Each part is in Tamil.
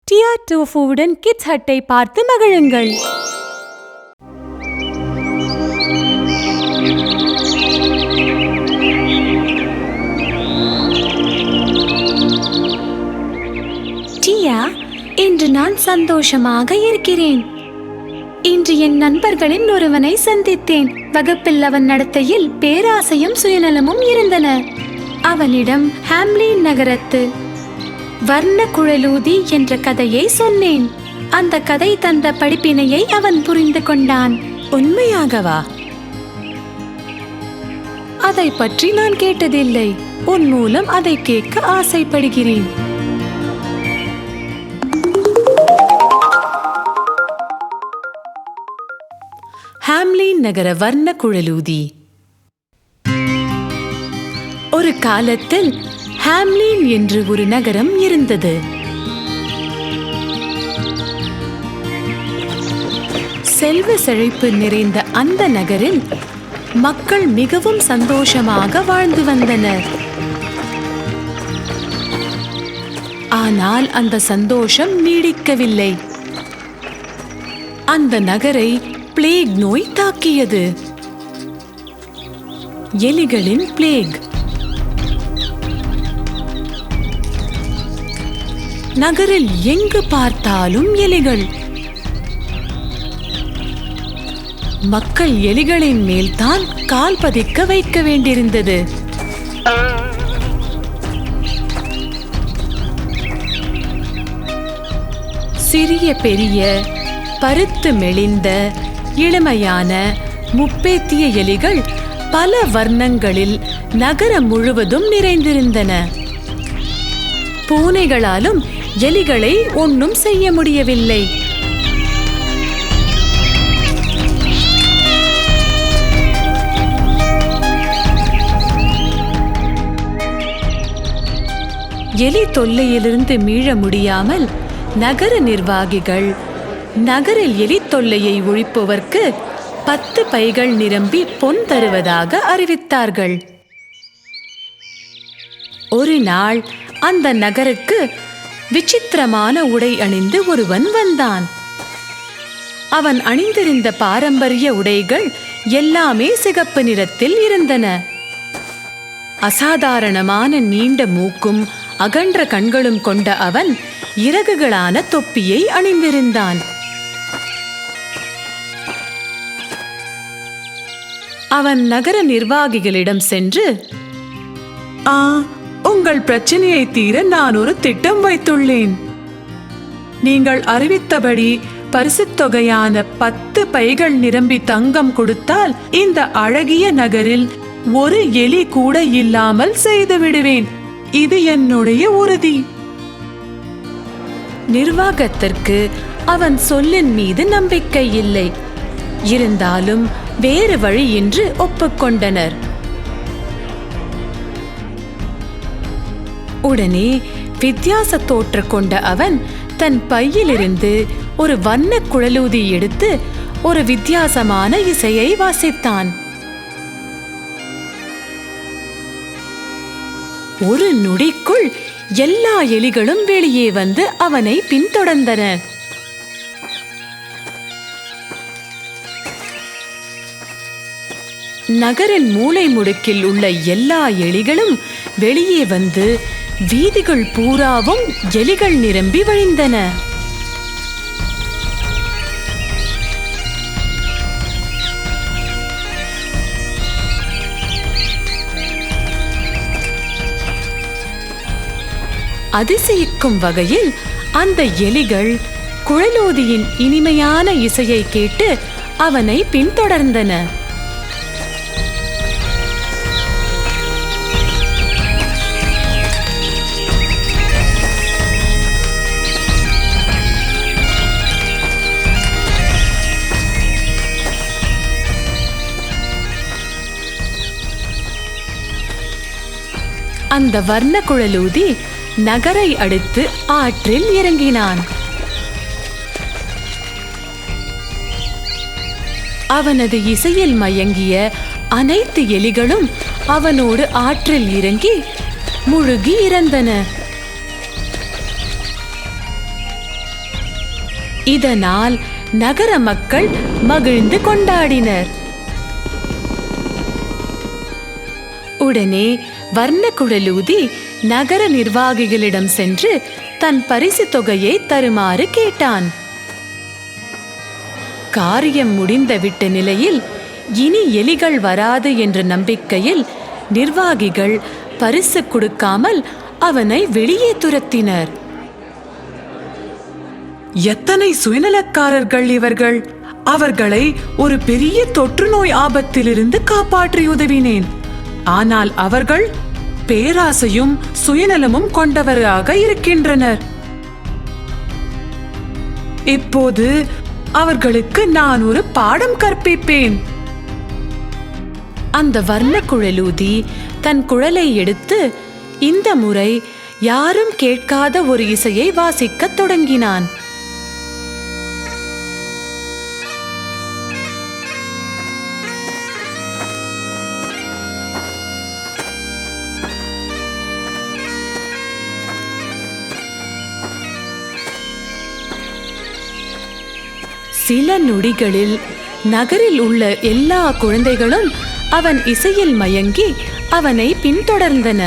டியா டோஃபுவுடன் கிட்ஸ் ஹட்டை பார்த்து மகிழுங்கள். டியா, இன்று நான் சந்தோஷமாக இருக்கிறேன். இன்று என் நண்பர்களின் ஒருவனை சந்தித்தேன். வகுப்பில் அவன் நடத்தையில் பேராசையும் சுயநலமும் இருந்தன. அவனிடம் ஹாம்லின் நகரத்து வர்ண குழலூதி என்ற கதையை சொன்னேன். அந்த கதை தந்த படிப்பினையை அவன் புரிந்து கொண்டான். உண்மையாகவா? அதை பற்றி நான் கேட்டதில்லை. உன் மூலம் அதை கேட்க ஆசைப்படுகிறேன். ஹாம்லின் நகர வர்ண குழலூதி. ஒரு காலத்தில் ஹாம்லின் என்று ஒரு நகரம் இருந்தது. செல்வ செழிப்பு நிறைந்த அந்த நகரில் மக்கள் மிகவும் சந்தோஷமாக வாழ்ந்து வந்தனர். ஆனால் அந்த சந்தோஷம் நீடிக்கவில்லை. அந்த நகரை பிளேக் நோய் தாக்கியது. எலிகளின் பிளேக். நகரில் எங்கு பார்த்தாலும் எலிகள். மக்கள் எலிகளின் மேல்தான் கால் பதிக்க வைக்க வேண்டியிருந்தது. சிறிய பெரிய பருத்து மெலிந்த இளமையான முப்பேத்திய எலிகள் பல வர்ணங்களில் நகரம் முழுவதும் நிறைந்திருந்தன. பூனைகளாலும் எலிகளை ஒன்றும் செய்ய முடியவில்லை. எலி தொல்லையிலிருந்து மீள முடியாமல் நகர நிர்வாகிகள் நகரில் எலி தொல்லையை ஒழிப்பதற்கு 10 பைகள் நிரம்பி பொன் தருவதாக அறிவித்தார்கள். ஒரு நாள் அந்த நகருக்கு விசித்திரமான உடை அணிந்து ஒருவன் வந்தான். அவன் அணிந்திருந்த பாரம்பரிய உடைகள் எல்லாமே சிகப்பு நிறத்தில் இருந்தன. அசாதாரணமான நீண்ட மூக்கும் அகன்ற கண்களும் கொண்ட அவன் இறகுகளான தொப்பியை அணிந்திருந்தான். அவன் நகர நிர்வாகிகளிடம் சென்று, உங்கள் பிரச்சனையை தீர நான் ஒரு திட்டம் வைத்துள்ளேன். நீங்கள் அறிவித்தபடி பரிசுத் தொகையான 10 பைகள் நிரம்பி தங்கம் கொடுத்தால் இந்த அழகிய நகரில் ஒரு எலி கூட இல்லாமல் செய்து விடுவேன். இது என்னுடைய உறுதி. நிர்வாகத்திற்கு அவன் சொல்லின் மீது நம்பிக்கை இல்லை. இருந்தாலும் வேறு வழியின்றி ஒப்புக்கொண்டனர். உடனே வித்தியாச தோற்று கொண்ட அவன் தன் பையிலிருந்து ஒரு வண்ண குழலூதி எடுத்து ஒரு வித்தியாசமான இசையை வாசித்தான். ஒரு நொடிக்குள் எல்லா எலிகளும் வெளியே வந்து அவனை பின்தொடர்ந்தன. நகரின் மூலை முடுக்கில் உள்ள எல்லா எலிகளும் வெளியே வந்து வீதிகள் பூராவும் எலிகள் நிரம்பி வழிந்தன. அதிசயிக்கும் வகையில் அந்த எலிகள் குழலூதியின் இனிமையான இசையை கேட்டு அவனை பின்தொடர்ந்தன. அந்த வர்ண குழலூதி நகரை அடுத்து ஆற்றில் இறங்கினான். அவனது இசையில் மயங்கிய அனைத்து எலிகளும் அவனோடு ஆற்றில் இறங்கி முழுகி இறந்தன. இதனால் நகர மக்கள் மகிழ்ந்து கொண்டாடினர். உடனே வர்ணக்குழலூதி நகர நிர்வாகிகளிடம் சென்று தன் பரிசு தொகையை தருமாறு கேட்டான். காரியம் முடிந்துவிட்ட நிலையில் இனி எலிகள் வராது என்ற நம்பிக்கையில் நிர்வாகிகள் பரிசு கொடுக்காமல் அவனை வெளியே துரத்தினர். எத்தனை சுயநலக்காரர்கள் இவர்கள்! அவர்களை ஒரு பெரிய தொற்று நோய் ஆபத்திலிருந்து காப்பாற்றி உதவினேன். ஆனால் அவர்கள் பேராசையும் சுயநலமும் கொண்டவராக இருக்கின்றனர். இப்போது அவர்களுக்கு நான் ஒரு பாடம் கற்பிப்பேன். அந்த வர்ணக்குழலூதி தன் குழலை எடுத்து இந்த முறை யாரும் கேட்காத ஒரு இசையை வாசிக்கத் தொடங்கினான். சில நொடிகளில் நகரில் உள்ள எல்லா குழந்தைகளும் அவன் இசையில் மயங்கி அவனை பின்தொடர்ந்தன.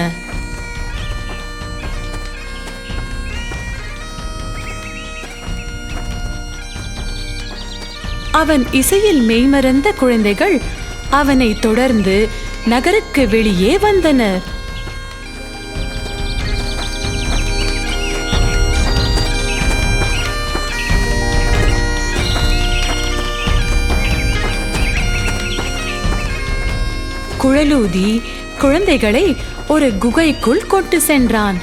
அவன் இசையில் மெய்மறந்த குழந்தைகள் அவனை தொடர்ந்து நகருக்கு வெளியே வந்தனர். குழலூதி குழந்தைகளை ஒரு குகைக்குள் கொண்டு சென்றான்.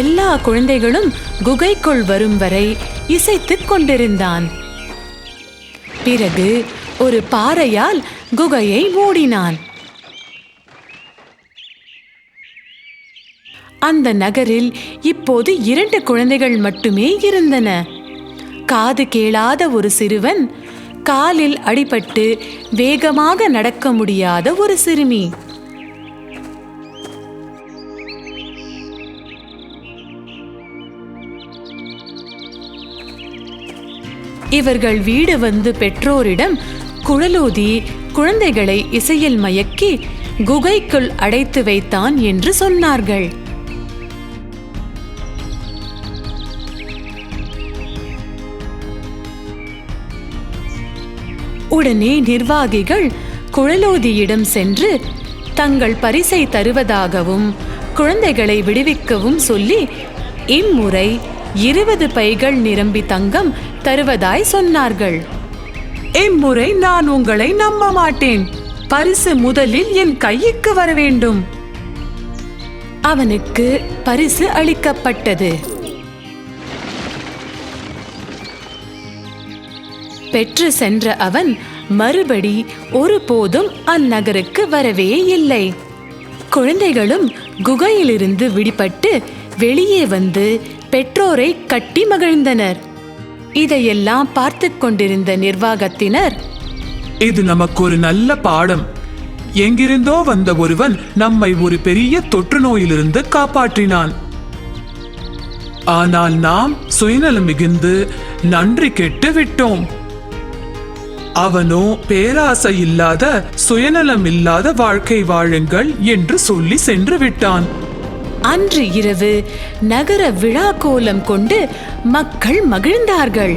எல்லா குழந்தைகளும் குகைக்குள் வரும் வரை இசைத்துக் கொண்டிருந்தான். பிறகு ஒரு பாறையால் குகையை மூடினான். அந்த நகரில் இப்போது 2 குழந்தைகள் மட்டுமே இருந்தன. காது கேளாத ஒரு சிறுவன், காலில் அடிபட்டு வேகமாக நடக்க முடியாத ஒரு சிறுமி. இவர்கள் வீடு வந்து பெற்றோரிடம் குழலூதி குழந்தைகளை இசையில் மயக்கி குகைக்குள் அடைத்து வைத்தான் என்று சொன்னார்கள். உடனே நிர்வாகிகள் குழலூதியிடம் சென்று தங்கள் பரிசை தருவதாகவும் குழந்தைகளை விடுவிக்கவும் சொல்லி இம்முறை 20 பைகள் நிரம்பி தங்கம் தருவதாய் சொன்னார்கள். இம்முறை நான் உங்களை நம்ப மாட்டேன். பரிசு முதலில் என் கைக்கு வர வேண்டும். அவனுக்கு பரிசு அளிக்கப்பட்டது. பெற்று சென்ற அவன் மறுபடி ஒருபோதும் அந்நகருக்கு வரவே இல்லை. குழந்தைகளும் குகையிலிருந்து விடுபட்டு வெளியே வந்து பெற்றோரை கட்டி மகிழ்ந்தனர். இதையெல்லாம் பார்த்து கொண்டிருந்த நிர்வாகத்தினர், இது நமக்கு ஒரு நல்ல பாடம். எங்கிருந்தோ வந்த ஒருவன் நம்மை ஒரு பெரிய தொற்று நோயிலிருந்து காப்பாற்றினான். ஆனால் நாம் சுயநலம் மிகுந்து நன்றி கெட்டு விட்டோம். அவனோ பேராசை இல்லாத சுயநலம் இல்லாத வாழ்க்கை வாழுங்கள் என்று சொல்லி சென்று விட்டான். அன்று இரவு நகர விழா கோலம் கொண்டு மக்கள் மகிழ்ந்தார்கள்.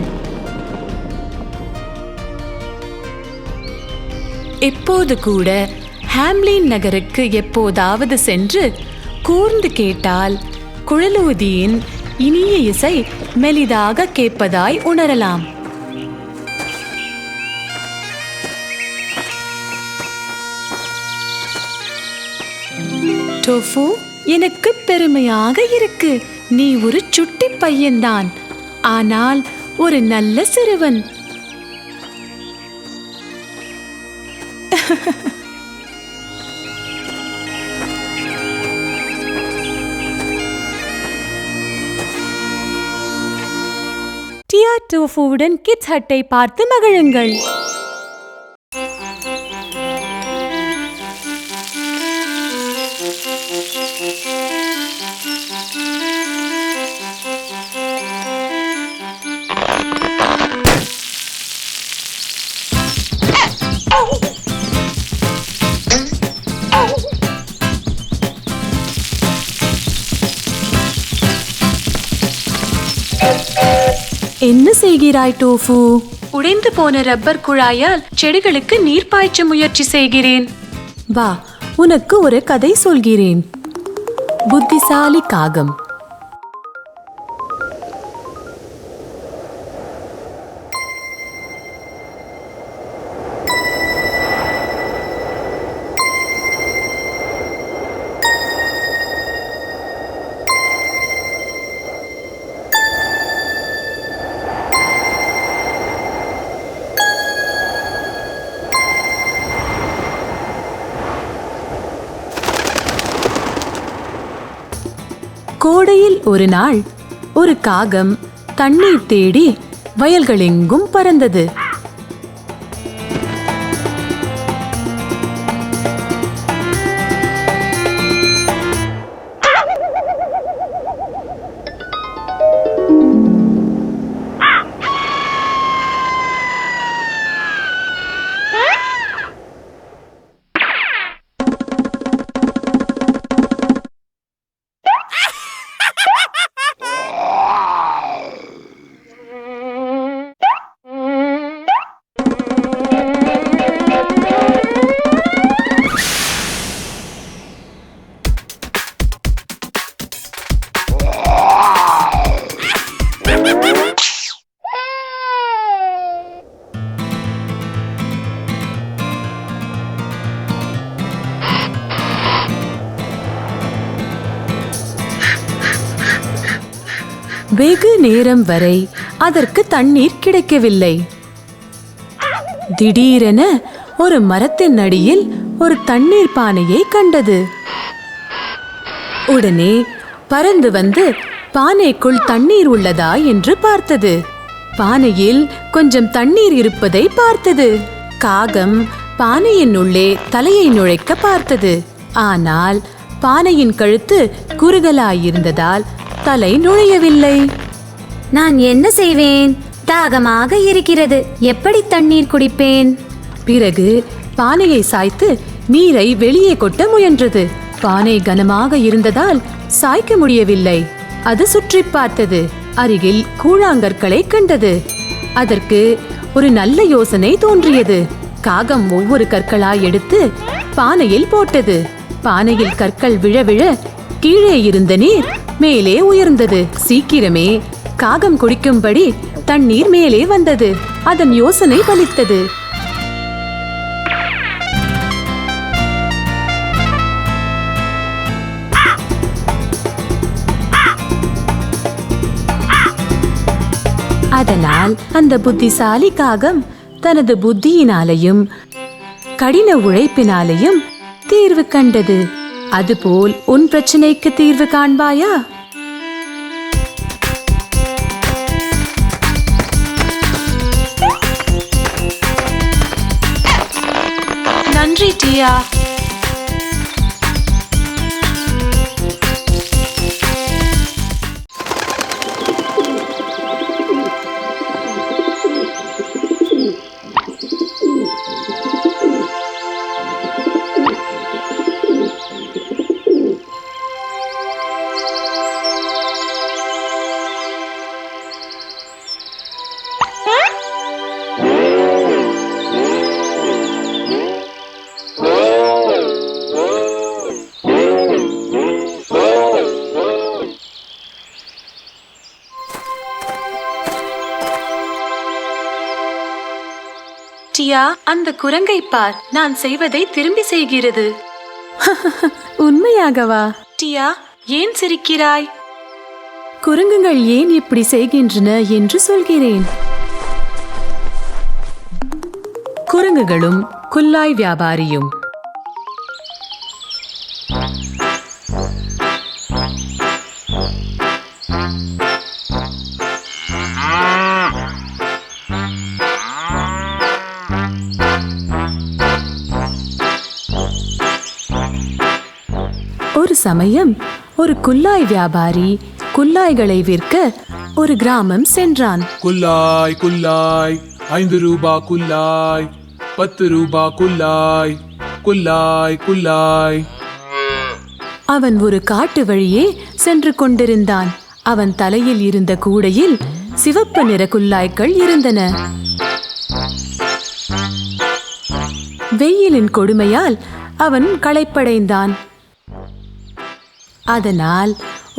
எப்போது கூட ஹாம்லின் நகருக்கு எப்போதாவது சென்று கூர்ந்து கேட்டால் குழலூதியின் இனிய இசை மெலிதாக கேட்பதாய் உணரலாம். டோஃபு, எனக்கு பெருமையாக இருக்கு. நீ ஒரு சுட்டி பையன்தான், ஆனால் ஒரு நல்ல சிறுவன். டியா டோஃபுவுடன் கிட்ஸ் ஹட்டை பார்த்து மகிழுங்கள். என்ன செய்கிறாய் டோஃபு? உடைந்து போன ரப்பர் குழாயால் செடிகளுக்கு நீர் பாய்ச்ச முயற்சி செய்கிறேன். வா, உனக்கு ஒரு கதை சொல்கிறேன். புத்திசாலி காகம். கோடையில் ஒரு நாள் ஒரு காகம் தண்ணீர் தேடி வயல்களெங்கும் பறந்தது. வெகு நேரம் வரை அதற்கு தண்ணீர் கிடைக்கவில்லை. திடீரென ஒரு மரத்தின் அடியில் ஒரு தண்ணீர் பானையை கண்டது. உடனே பறந்து வந்து பானைக்குள் தண்ணீர் உள்ளதா என்று பார்த்தது. பானையில் கொஞ்சம் தண்ணீர் இருப்பதை பார்த்தது. காகம் பானையின் உள்ளே தலையை நுழைக்க பார்த்தது. ஆனால் பானையின் கழுத்து குறுகலாயிருந்ததால் தலை நுழையவில்லை. நான் என்ன செய்வேன்? தாகமாக இருக்கிறது. எப்படி தண்ணீர் குடிப்பேன்? பிறகு பானையை சாய்த்து நீரை வெளியே கொட்ட முயன்றது. பானை கனமாக இருந்ததால் சாய்க்க முடியவில்லை. அது சுற்றி பார்த்தது. அருகில் கூழாங்கற்களை கண்டது. அதற்கு ஒரு நல்ல யோசனை தோன்றியது. காகம் ஒவ்வொரு கற்களாய் எடுத்து பானையில் போட்டது. பானையில் கற்கள் விழ விழ கீழே இருந்த நீர் மேலே உயர்ந்தது. சீக்கிரமே காகம் குடிக்கும்படி தண்ணீர் மேலே வந்தது. அதன் யோசனை பலித்தது. அதனால் அந்த புத்திசாலி காகம் தனது புத்தியினாலையும் கடின உழைப்பினாலையும் தீர்வு கண்டது. அதுபோல் உன் பிரச்சனைக்கு தீர்வு காண்பாயா? நன்றி டியா. டியா, அந்த குரங்கை பார், நான் செய்வதை திரும்பி செய்கிறது. உண்மையாகவா? டியா, ஏன் சிரிக்கிறாய்? குரங்குகள் ஏன் இப்படி செய்கின்றன என்று சொல்கிறேன். குரங்குகளும் குல்லாய் வியாபாரியும். ஒரு சமயம் ஒரு குல்லாய் வியாபாரி குல்லாய்களை விற்க ஒரு கிராமம் சென்றான். குல்லாய் குல்லாய், 5 ரூபா குல்லாய், 10 ரூபா குல்லாய், குல்லாய் குல்லாய். அவன் ஒரு காட்டு வழியே சென்று கொண்டிருந்தான். அவன் தலையில் இருந்த கூடையில் சிவப்பு நிற குல்லாய்கள் இருந்தன. வெயிலின் கொடுமையால் அவன் களைப்படைந்தான். அதனால்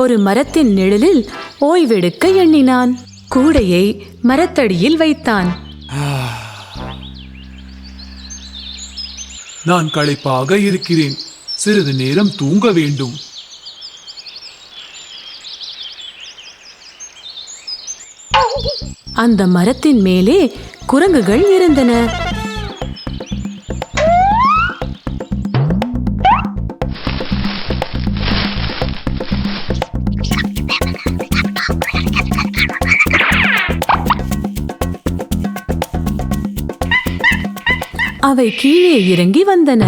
ஒரு மரத்தின் நிழலில் ஓய்வெடுக்க எண்ணினான். கூடையை மரத்தடியில் வைத்தான். நான் களைப்பாக இருக்கிறேன், சிறிது நேரம் தூங்க வேண்டும். அந்த மரத்தின் மேலே குரங்குகள் இருந்தன. அவை கீழே இறங்கி வந்தன.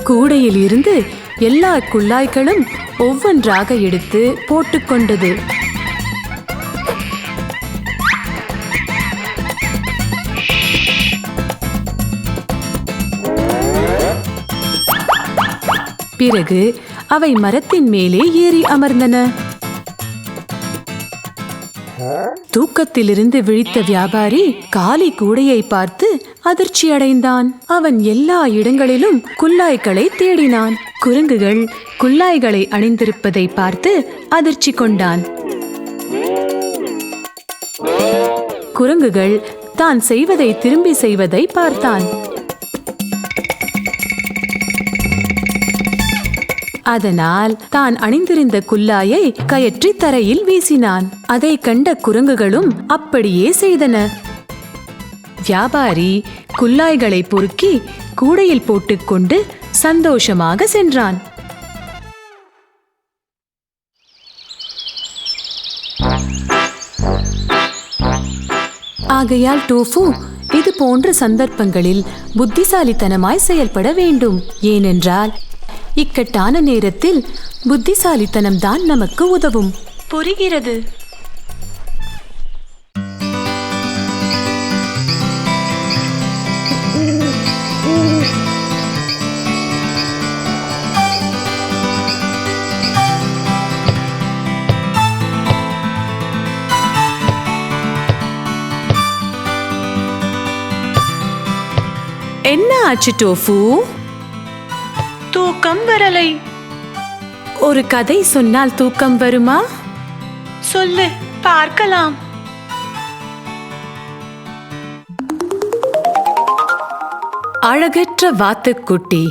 கூடையில் இருந்து எல்லா குல்லாய்களும் ஒவ்வொன்றாக எடுத்து போட்டுக்கொண்டது. பிறகு அவை மரத்தின் மேலே ஏறி அமர்ந்தன. தூக்கத்திலிருந்து விழித்த வியாபாரி காலி கூடையை பார்த்து அதிர்ச்சி அடைந்தான். அவன் எல்லா இடங்களிலும் குல்லாய்களை தேடினான். குரங்குகள் குல்லாய்களை அணிந்திருப்பதை பார்த்து அதிர்ச்சி கொண்டான். குரங்குகள் தான் செய்வதை திரும்பி செய்வதை பார்த்தான். அதனால் தான் அணிந்திருந்த குல்லாயை கயற்றி தரையில் வீசினான். அதை கண்ட குரங்குகளும் அப்படியே செய்தன. வியாபாரி குல்லாய்களை பொறுக்கி கூடையில் போட்டுக்கொண்டு சந்தோஷமாக சென்றான். ஆகையால் டோஃபு இது போன்ற சந்தர்ப்பங்களில் புத்திசாலித்தனமாய் செயல்பட வேண்டும். ஏனென்றால் இக்கட்டான நேரத்தில் புத்திசாலித்தனம் தான் நமக்கு உதவும். புரிகிறது? என்ன ஆச்சு டோஃபு? தூக்கம் வரலை. ஒரு கதை சொன்னால் தூக்கம் வருமா? சொல்லு பார்க்கலாம். அழகற்ற வாத்துக்குட்டி.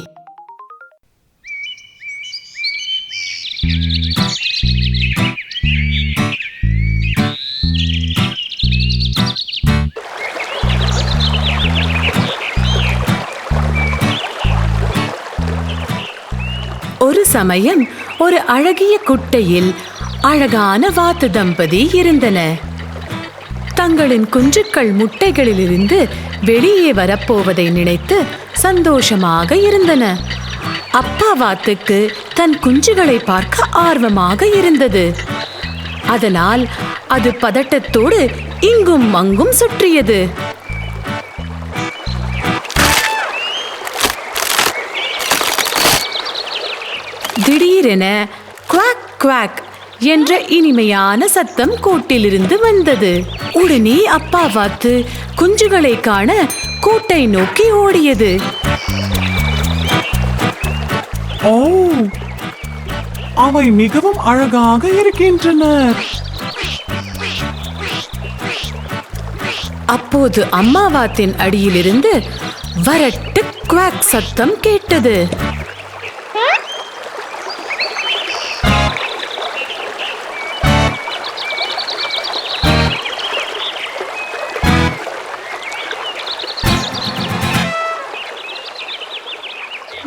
ஒரு சமயம் ஒரு அழகிய குட்டையில் அழகான வாத்து தம்பதி இருந்தன. தங்களின் குஞ்சுக்கள் முட்டைகளிலிருந்து வெளியே வரப்போவதை நினைத்து சந்தோஷமாக இருந்தன. அப்பா வாத்துக்கு தன் குஞ்சுகளை பார்க்க ஆர்வமாக இருந்தது. அதனால் அது பதட்டத்தோடு இங்கும் அங்கும் சுற்றியது. திடீரென குவாக் குவாக் என்ற இனிமையான சத்தம் கூட்டிலிருந்து வந்தது. உடனே அப்பா வாத்து குஞ்சுகளை காண கூட்டை நோக்கி ஓடியது. ஓ, அவை மிகவும் அழகாக இருக்கின்றன. அப்போது அம்மா வாத்தின் அடியிலிருந்து வரட்டு குவாக் சத்தம் கேட்டது.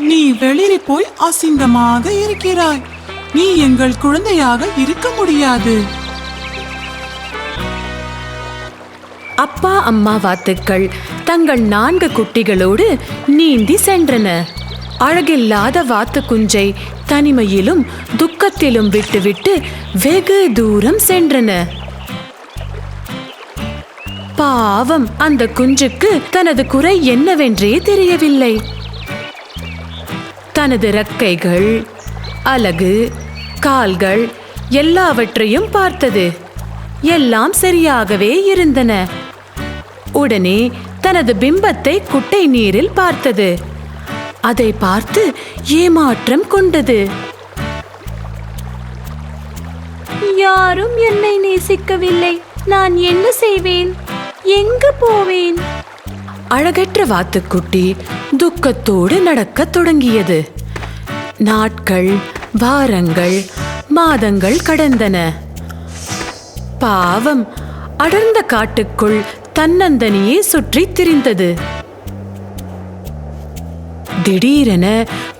நீ வெளியே போய் அசிங்கமாக இருக்கிறாய். நீ எங்கள் குழந்தையாக இருக்க முடியாது. அப்பா அம்மா வாத்துக்கள் தங்கள் 4 குட்டிகளோடு நீந்தி சென்றன. அழகில்லாத வாத்து குஞ்சை தனிமையிலும் துக்கத்திலும் விட்டுவிட்டு வெகு தூரம் சென்றன. பாவம், அந்த குஞ்சுக்கு தனது குறை என்னவென்றே தெரியவில்லை. தனது இறக்கைகள், அலகு, கால்கள் எல்லாவற்றையும் பார்த்தது. எல்லாம் சரியாகவே இருந்தன. உடனே தனது பிம்பத்தை குட்டை நீரில் பார்த்தது. அதை பார்த்து ஏமாற்றம் கொண்டது. யாரும் என்னை நேசிக்கவில்லை. நான் என்ன செய்வேன்? எங்கு போவேன்? அழகற்ற வாத்துக்குட்டி துக்கத்தோடு நடக்கத் தொடங்கியது. நாட்கள், வாரங்கள், மாதங்கள் கடந்தன. பாவம், அடர்ந்த காட்டுக்குள் தன்னந்தனியே சுற்றித் திரிந்தது. திடீரென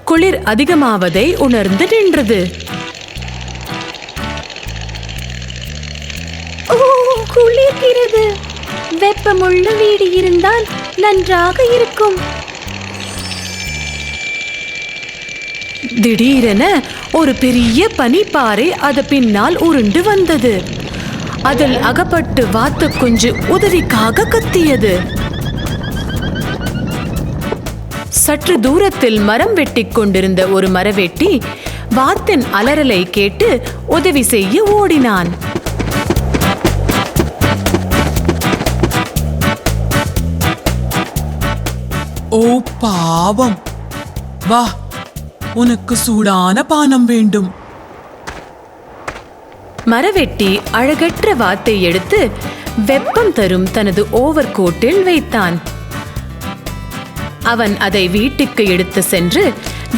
குளிர் அதிகமாவதை உணர்ந்து நின்றது. குளிர்கிறது. வெப்பமுள்ள வீடு இருந்தால் நன்றாக இருக்கும். திடீரென ஒரு பெரிய பனிப்பாறை அது பின்னால் உருண்டு வந்தது. அதில் அகப்பட்டு வாத்து குஞ்சு உதவிக்காக கத்தியது. சற்று தூரத்தில் மரம் வெட்டிக் கொண்டிருந்த ஒரு மரவெட்டி வாத்தின் அலறலை கேட்டு உதவி செய்ய ஓடினான். ஓ பாவம், வா, உனக்கு சூடான பானம் வேண்டும். மரவெட்டி அழகற்ற வாத்தை எடுத்து வெப்பம் தரும் தனது ஓவர் கோட்டில் வைத்தான். அவன் அதை வீட்டுக்கு எடுத்து சென்று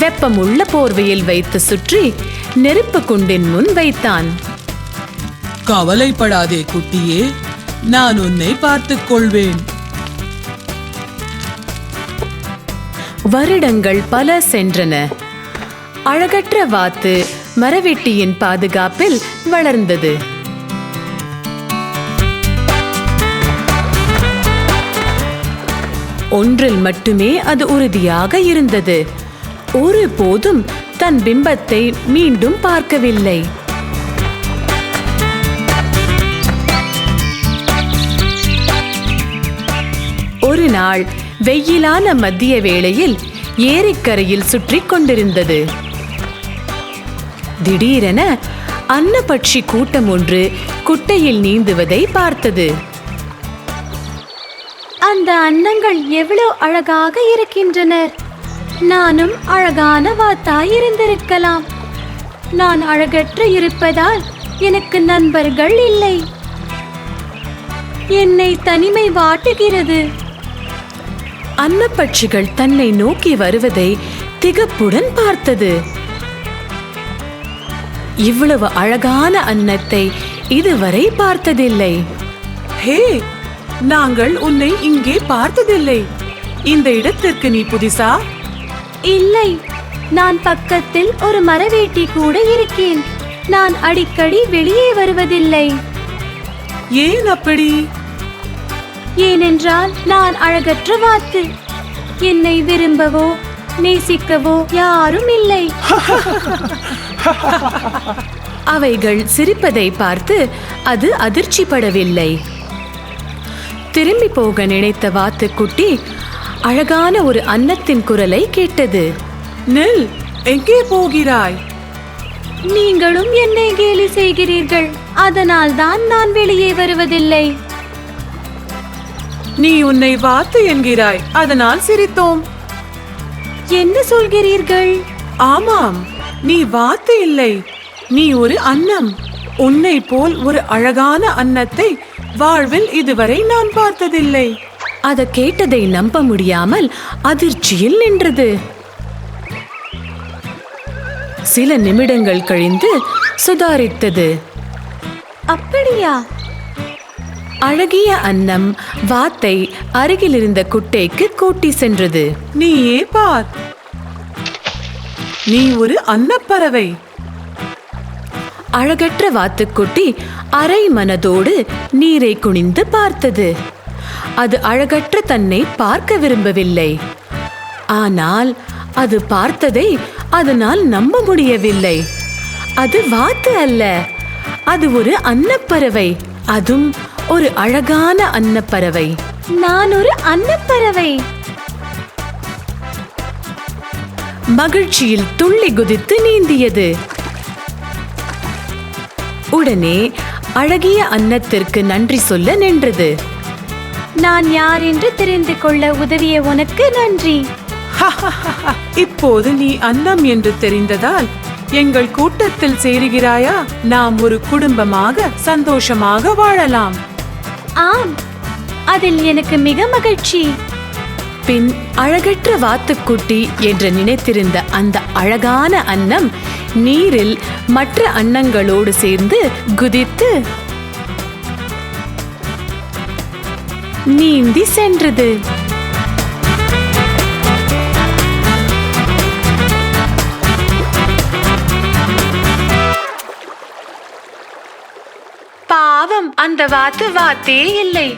வெப்பமுள்ள போர்வையில் வைத்து சுற்றி நெருப்பு குண்டின் முன் வைத்தான். கவலைப்படாதே குட்டியே, நான் உன்னை பார்த்துக் கொள்வேன். வருடங்கள் பல சென்றன. அழகற்ற வாத்து மரவெட்டியின் பாதுகாப்பில் வளர்ந்தது. ஒன்றில் மட்டுமே அது உறுதியாக இருந்தது. ஒருபோதும் தன் பிம்பத்தை மீண்டும் பார்க்கவில்லை. ஒரு நாள் வெயிலான மதிய வேளையில் ஏரிக்கரையில் சுற்றி கொண்டிருந்தது. திடீரென அன்னப்பட்சி கூட்டம் ஒன்று குட்டையில் நீந்துவதை பார்த்தது. அந்த அன்னங்கள் எவ்வளவு அழகாக இருக்கின்றனர். நானும் அழகான வாத்தாய் இருந்திருக்கலாம். நான் அழகற்று இருப்பதால் எனக்கு நண்பர்கள் இல்லை. என்னை தனிமை வாட்டுகிறது. அன்னப்பட்சிகள் தன்னை நோக்கி வருவதை திகப்புடன் பார்த்தது. இவ்வளவு அழகான அன்னத்தை இதுவரை பார்த்ததில்லை. ஹே, நாங்கள் உன்னை இங்கே பார்த்ததில்லை. இந்த இடத்திற்கு நீ புதிசா? இல்லை, நான் பக்கத்தில் ஒரு மரவேட்டி கூட இருக்கேன். நான் அடிக்கடி வெளியே வருவதில்லை. ஏன் அப்படி? ஏனென்றால் நான் அழகற்ற வாத்து. என்னை விரும்பவோ நேசிக்கவோ யாரும் இல்லை. அவைகள் சிரிப்பதை பார்த்து அது அதிர்ச்சிப்படவில்லை. திரும்பி போக நினைத்த வாத்துக்குட்டி அழகான ஒரு அன்னத்தின் குரலை கேட்டது. நில், எங்கே போகிறாய்? நீங்களும் என்னை கேலி செய்கிறீர்கள். அதனால் தான் நான் வெளியே வருவதில்லை. நீ உன்னை வாத்து என்கிறாய், அதனால் சிரித்தோம். என்ன சொல்கிறீர்கள்? ஆமாம், நீ வாத்து இல்லை, நீ ஒரு அன்னம். உன்னை போல் ஒரு அழகான அன்னத்தை வாழ்வில் இதுவரை நான் பார்த்ததில்லை. அதை கேட்டதை நம்ப முடியாமல் அதிர்ச்சியில் நின்றது. சில நிமிடங்கள் கழிந்து சுதாரித்தது. அப்படியா? அழகிய அன்னம் வாத்தை அருகில் இருந்த குட்டைக்கு கூட்டி சென்றது. நீயே பார், நீ ஒரு அன்னப்பறவை. அழகற்ற வாத்துக்குட்டி அரை மனதோடு நீரை குனிந்து பார்த்தது. அது அழகற்ற தன்னை பார்க்க விரும்பவில்லை. ஆனால் அது பார்த்ததை அதனால் நம்ப முடியவில்லை. அது வாத்து அல்ல, அது ஒரு அன்னப்பறவை. அதுவும் ஒரு அழகான அன்னப்பறவை. நான் ஒரு அன்னப்பறவை. மகிழ்ச்சியில் துள்ளி குதித்து நீந்தியது. உடனே அழகிய அன்னத்திற்கு நன்றி சொல்ல நின்றது. நான் யார் என்று தெரிந்து கொள்ள உதவிய உனக்கு நன்றி. இப்போது நீ அன்னம் என்று தெரிந்ததால் எங்கள் கூட்டத்தில் சேருகிறாயா? நாம் ஒரு குடும்பமாக சந்தோஷமாக வாழலாம். ஆம், அதில் எனக்கு மிக மகிழ்ச்சி. பின் அழகற்ற வாத்துக்குட்டி என்று நினைத்திருந்த அந்த அழகான அன்னம் நீரில் மற்ற அன்னங்களோடு சேர்ந்து குதித்து நீந்தி சென்றது. பாவம், அந்த வாத்தே இல்லை,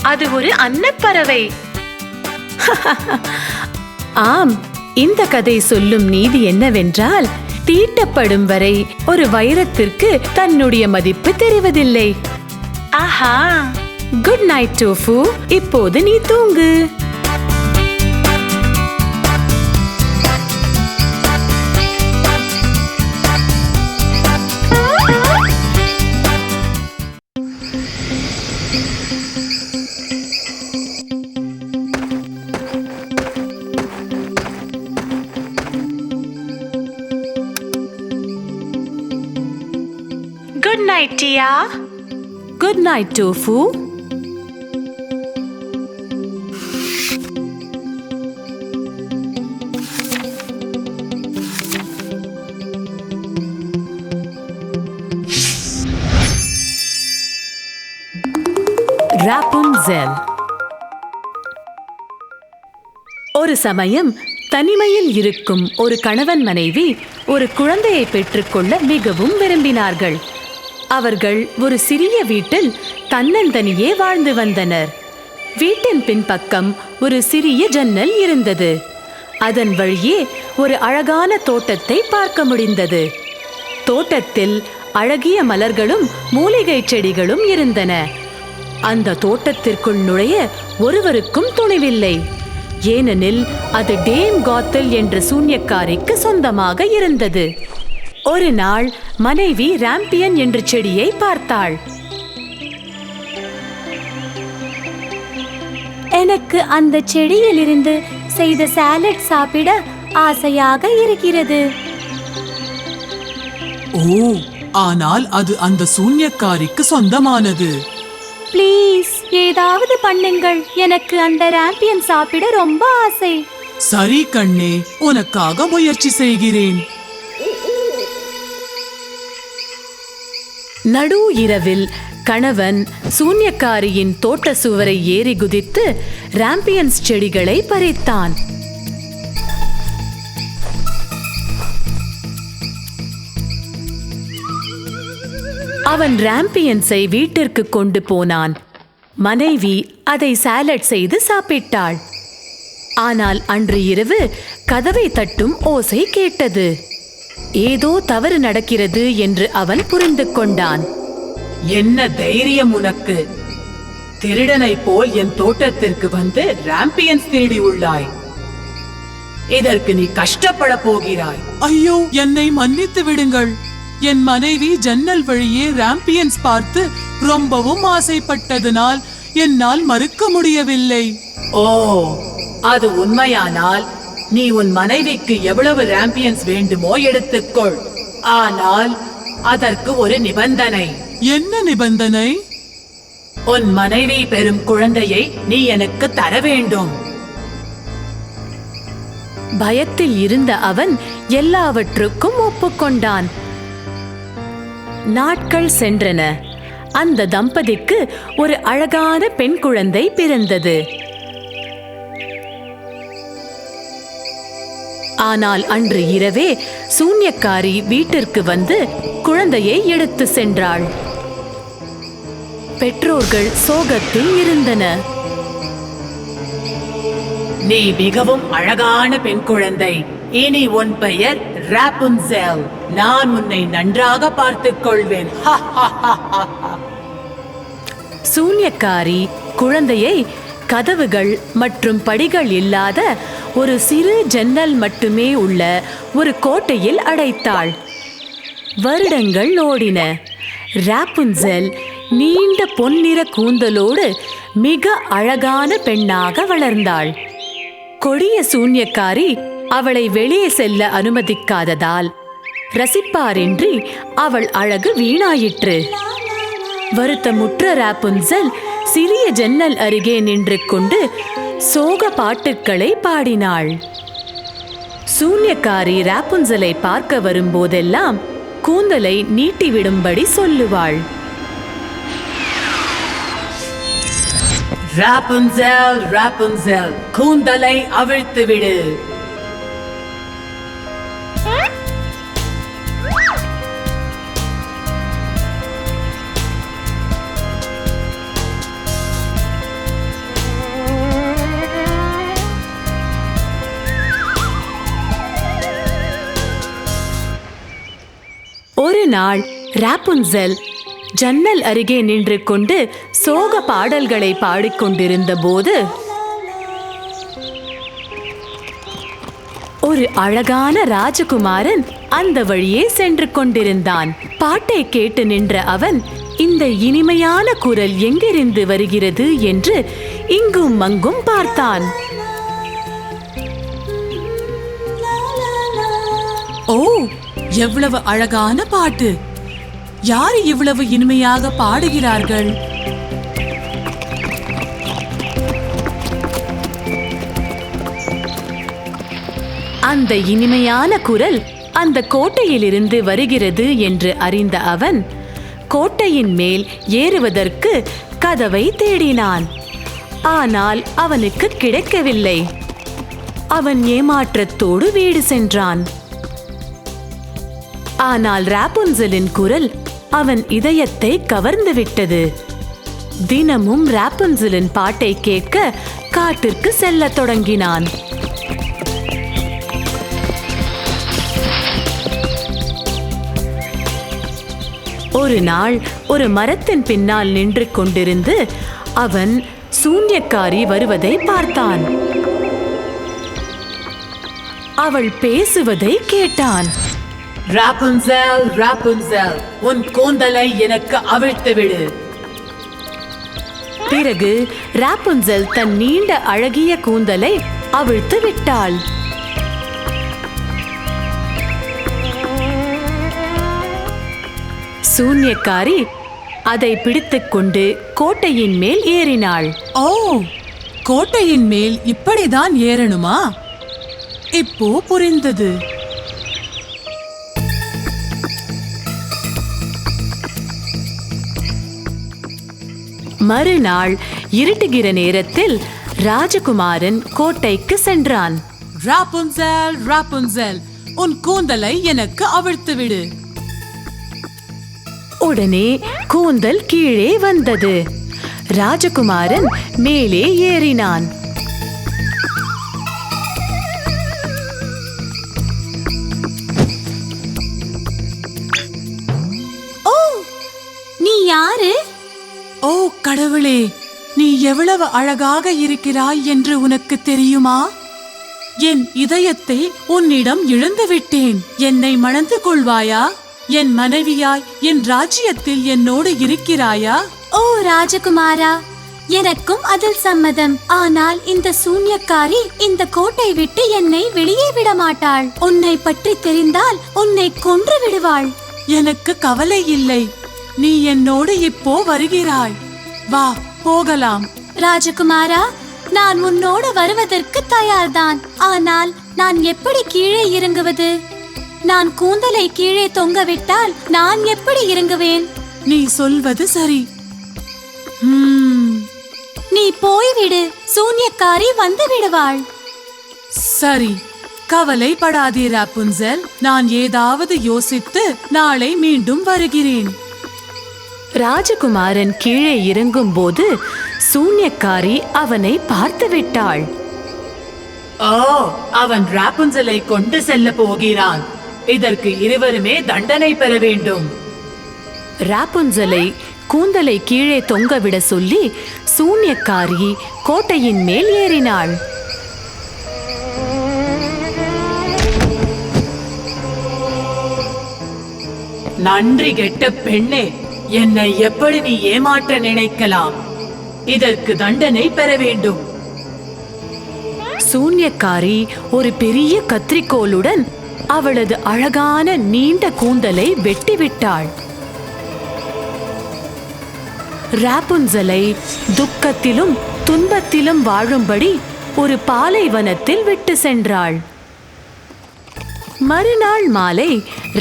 அது ஒரு அன்னப்பறவை. ஆம், இந்த கதை சொல்லும் நீதி என்னவென்றால், தீட்டப்படும் வரை ஒரு வைரத்திற்கு தன்னுடைய மதிப்பு தெரிவதில்லை. ஆஹா, குட் நைட் டோஃபு, இப்போது நீ தூங்கு. Good night, Tia. Good night, Tofu. Rapunzel. ஒரு சமயம் தனிமையில் இருக்கும் ஒரு கணவன் மனைவி ஒரு குழந்தையை பெற்றுக்கொள்ள மிகவும் விரும்பினார்கள். அவர்கள் ஒரு சிறிய வீட்டில் தன்னந்தனியே வாழ்ந்து வந்தனர். வீட்டின் பின்பக்கம் ஒரு சிறிய ஜன்னல் இருந்தது. அதன் வழியே ஒரு அழகான தோட்டத்தை பார்க்க முடிந்தது. தோட்டத்தில் அழகிய மலர்களும் மூலிகை செடிகளும் இருந்தன. அந்த தோட்டத்திற்குள் நுழைய ஒருவருக்கும் துணிவில்லை. ஏனெனில் அது டேம் காத்தல் என்ற சூன்யக்காரிக்கு சொந்தமாக இருந்தது. ஒரு நாள் மனைவி ராம்பியன் என்ற செடியை பார்த்தாள். எனக்கு அந்த செடியிலிருந்து செய்த சாலட் சாப்பிட ஆசையாக இருக்கிறது. ஓ, ஆனால் அது அந்த சூன்யக்காரிக்கு சொந்தமானது. ப்ளீஸ், ஏதாவது பண்ணுங்கள். எனக்கு அந்த ராம்பியன் சாப்பிட ரொம்ப ஆசை. சரி கண்ணே, உனக்காக முயற்சி செய்கிறேன். நடு இரவில் கணவன் சூன்யக்காரியின் தோட்ட சுவரை ஏறி குதித்து ராம்பியன்ஸ் செடிகளை பறித்தான். அவன் ராம்பியன்ஸை வீட்டிற்கு கொண்டு போனான். மனைவி அதை சாலட் செய்து சாப்பிட்டாள். ஆனால் அன்று இரவு கதவை தட்டும் ஓசை கேட்டது. ஏதோ தவறு நடக்கிறது என்று அவன் புரிந்து கொண்டான். என்ன தைரியம் உனக்கு? திருடனை போல் என் தோட்டத்திற்கு வந்து ராம்பியன்ஸ் தேடி உள்ளாய். இதற்கு நீ கஷ்டப்பட போகிறாய். ஐயோ, என்னை மன்னித்து விடுங்கள். என் மனைவி ஜன்னல் வழியே ராம்பியன்ஸ் பார்த்து ரொம்பவும் ஆசைப்பட்டதனால் என்னால் மறுக்க முடியவில்லை. ஓ, அது உண்மையானால் நீ உன் மனைவிக்கு எவ்வளவு ராம்பியன்ஸ் வேண்டுமோ எடுத்துக்கொள். ஆனால் அதற்கு ஒரு நிபந்தனை. என்ன நிபந்தனை? உன் மனைவி பெறும் குழந்தையை நீ எனக்கு தர வேண்டும். பயத்தில் இருந்த அவன் எல்லாவற்றுக்கும் ஒப்புக்கொண்டான். நாட்கள் சென்றன. அந்த தம்பதிக்கு ஒரு அழகான பெண் குழந்தை பிறந்தது. ஆனால் அன்று இரவே சூன்யக்காரி வீட்டிற்கு வந்து குழந்தையை எடுத்து சென்றாள். பெற்றோர்கள் சோகத்தில் இருந்தனர். நீ மிகவும் அழகான பெண் குழந்தை. இனி உன் பெயர் ராபுன்செல். நான் உன்னை நன்றாக பார்த்துக் கொள்வேன். சூன்யக்காரி குழந்தையை கதவுகள் மற்றும் படிகள் இல்லாத ஒரு சிறு ஜன்னல் மட்டுமே உள்ள ஒரு கோட்டையில் அடைத்தாள். வருடங்கள் ஓடின. ராப்புன்செல் நீண்ட பொன்னிற கூந்தலோடு மிக அழகான பெண்ணாக வளர்ந்தாள். கொடிய சூன்யக்காரி அவளை வெளியே செல்ல அனுமதிக்காததால் ரசிப்பாரின்றி அவள் அழகு வீணாயிற்று. வருத்தமுற்ற ராப்புன்செல் சிறிய ஜன்னல் அருகே நின்று கொண்டு சோக பாட்டுக்களை பாடினாள். சூன்யக்காரி ராப்புன்செலை பார்க்க வரும்போதெல்லாம் கூந்தலை நீட்டிவிடும்படி சொல்லுவாள். ராப்புன்செல், ராப்புன்செல், கூந்தலை அவிழ்த்து விடு. ஒரு நாள் ராப்புன்செல் ஜன்னல் அருகே நின்று கொண்டு சோக பாடல்களை பாடிக்கொண்டிருந்த போது ஒரு அழகான ராஜகுமாரன் அந்த வழியே சென்று கொண்டிருந்தான். பாட்டை கேட்டு நின்ற அவன் இந்த இனிமையான குரல் எங்கிருந்து வருகிறது என்று இங்கும் அங்கும் பார்த்தான். ஓ, எவ்வளவு அழகான பாட்டு! யார் இவ்வளவு இனிமையாக பாடுகிறார்கள்? அந்த இனிமையான குரல் அந்த கோட்டையிலிருந்து வருகிறது என்று அறிந்த அவன் கோட்டையின் மேல் ஏறுவதற்கு கதவை தேடினான். ஆனால் அவனுக்கு கிடைக்கவில்லை. அவன் ஏமாற்றத்தோடு வீடு சென்றான். ஆனால் ராப்புன்செலின் குரல் அவன் இதயத்தை கவர்ந்து விட்டது. தினமும் ராப்புன்செலின் பாட்டை கேட்க காட்டிற்கு செல்ல தொடங்கினான். ஒரு நாள் ஒரு மரத்தின் பின்னால் நின்று கொண்டிருந்து அவன் சூன்யக்காரி வருவதை பார்த்தான். அவள் பேசுவதை கேட்டான். ராப்புன்செல், ராப்புன்செல், உன் கூந்தலை எனக்கு அவிழ்த்து விடு. பிறகு ராப்புன்செல் தன் நீண்ட அழகிய கூந்தலை அவிழ்த்து விட்டாள். சூன்யக்காரி அதை பிடித்துக்கொண்டு கோட்டையின் மேல் ஏறினாள். ஓ, கோட்டையின் மேல் இப்படிதான் ஏறணுமா? இப்போ புரிந்தது. மறுநாள் இருட்டுகிற நேரத்தில் ராஜகுமாரன் கோட்டைக்கு சென்றான். ராப்புன்செல், ராப்புன்செல், உன் கூந்தலை எனக்கு அவிழ்த்து விடு. உடனே கூந்தல் கீழே வந்தது. ராஜகுமாரன் மேலே ஏறினான். ஓ, நீ யாரு? ஓ கடவுளே, நீ எவ்வளவு அழகாக இருக்கிறாய் என்று உனக்கு தெரியுமா? என் இதயத்தை உன்னிடம் இழந்து விட்டேன். என்னை மணந்து கொள்வாயா? என் மனைவியாய் என் ராஜ்யத்தில் என்னோடு இருக்கிறாயா? ஓ ராஜகுமாரா, எனக்கும் அதில் சம்மதம். ஆனால் இந்த சூன்யக்காரி இந்த கோட்டை விட்டு என்னை வெளியே விட மாட்டாள். உன்னை பற்றி தெரிந்தால் உன்னை கொன்று விடுவாள். எனக்கு கவலை இல்லை. நீ என்னோடு இப்போ வருகிறாய். வா, போகலாம். ராஜகுமாரா, நான் உன்னோடு வருவதற்கு தயார்தான். ஆனால் நான் எப்படி கீழே இறங்குவது? நான் கூந்தலை கீழே தொங்கவிட்டால் நான் எப்படி இறங்குவேன்? நீ சொல்வது சரி. நீ போய்விடு, சூன்யக்காரி வந்து விடுவாள். சரி, கவலைப்படாதே ராப்புன்செல். நான் ஏதாவது யோசித்து நாளை மீண்டும் வருகிறேன். ராஜகுமாரன் கீழே இறங்கும் போது சூன்யக்காரி அவனை பார்த்து விட்டாள். ஓ, அவன் ராப்புன்செலை கொண்டு செல்ல போகிறான். இதற்கு இருவருமே தண்டனை பெற வேண்டும். ராப்புன்செலை கூந்தலை கீழே தொங்கவிட சொல்லி சூன்யக்காரி கோட்டையின் மேல் ஏறினாள். நன்றி கெட்ட பெண்ணே, என்னை எப்படி நீ ஏமாற்ற நினைக்கலாம்? இதற்கு தண்டனை பெற வேண்டும். சூன்யக்காரி ஒரு பெரிய கத்திரிக்கோலுடன் அவளது அழகான நீண்ட கூந்தலை வெட்டிவிட்டாள். ராபுன்சலை துக்கத்திலும் துன்பத்திலும் வாழும்படி ஒரு பாலைவனத்தில் விட்டு சென்றாள். மறுநாள் மாலை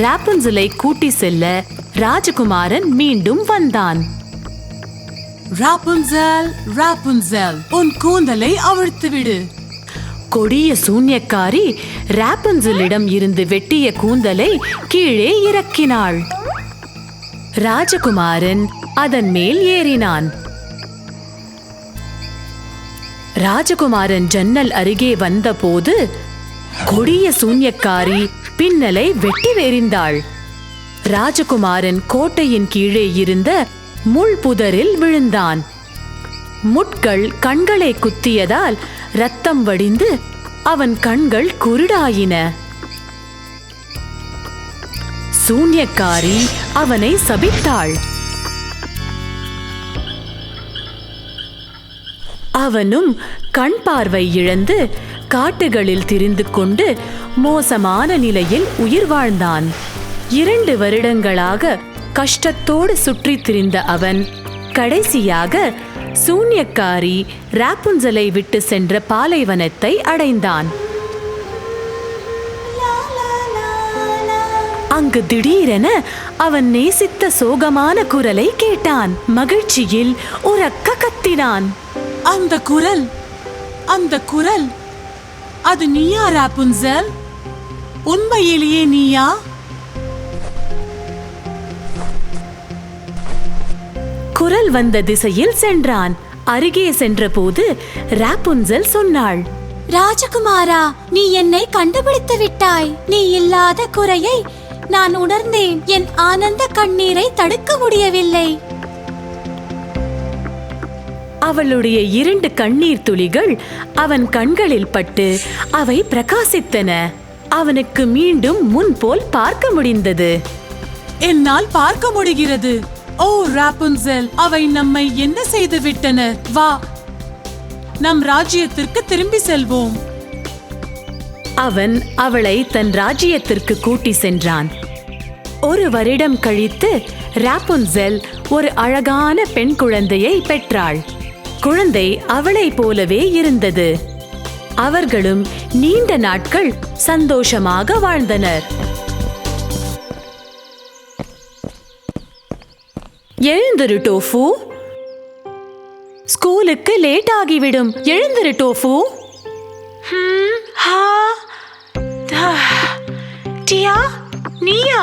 ராபுன்சலை கூட்டி செல்ல ராஜகுமாரன் மீண்டும் வந்தான். ராபுன்சல், ராபுன்சல், உன் கூந்தலை அவிழ்த்து விடு. கொடிய சூன்யக்காரி ராபுன்சலிடம் இருந்து வெட்டிய கூந்தலை கீழே இறக்கினாள். ராஜகுமாரன் அதன் மேல் ஏறினான். ராஜகுமாரன் ஜன்னல் அருகே வந்தபோது கொடிய சூன்யக்காரி பின்னலை வெட்டி எறிந்தாள். ராஜகுமாரன் கோட்டையின் கீழே இருந்த முள் புதரில் விழுந்தான். முட்கள் கண்களை குத்தியதால் இரத்தம் வடிந்து அவன் கண்கள் குருடாயின. சூன்யக்காரி அவனை சபித்தாள். அவனும் கண் பார்வை இழந்து காட்டுகளில் திரிந்து கொண்டு மோசமான நிலையில் உயிர் வாழ்ந்தான். 2 வருடங்களாக கஷ்டத்தோடு சுற்றித் திரிந்த அவன் கடைசியாக சூன்யக்காரி ராபுன்சலை விட்டு சென்ற பாலைவனத்தை அடைந்தான். அங்கு திடீரென அவன் நேசித்த சோகமான குரலை கேட்டான். மகிழ்ச்சியில் உரக்க கத்தினான். அந்த குரல் அது நீயா ராபுன்சல்? உண்மையிலேயே நீயா? குரல் வந்த திசையில் சென்றான். அருகே சென்றபோது ராபுன்சல் சொன்னாள், ராஜகுமாரா, நீ என்னை கண்டுபிடித்து விட்டாய். நீ இல்லாத குறையை நான் உணர்ந்தேன். என் ஆனந்த கண்ணீரை தடுக்க முடியவில்லை. அவளுடைய 2 கண்ணீர் துளிகள் அவன் கண்களில் பட்டு அவை பிரகாசித்தன. அவனுக்கு மீண்டும் முன்போல் பார்க்க முடிந்தது. என்னால் பார்க்க முடிகிறது. ஓ ராபுன்சல், அவை நம்மை என்ன செய்து விட்டனர்? வா, நம் ராஜ்யத்திற்கு திரும்பி செல்வோம். அவன் அவளை தன் ராஜ்யத்திற்கு கூட்டி சென்றான். 1 வருடம் கழித்து ராபுன்சல் ஒரு அழகான பெண் குழந்தையை பெற்றாள். குழந்தை அவளை போலவே இருந்தது. அவர்களும் நீண்ட நாட்கள் சந்தோஷமாக வாழ்ந்தனர். எழுந்திரு டோஃபு, ஸ்கூலுக்கு லேட் ஆகிவிடும். எழுந்திரு டோஃபு. டியா, நீயா?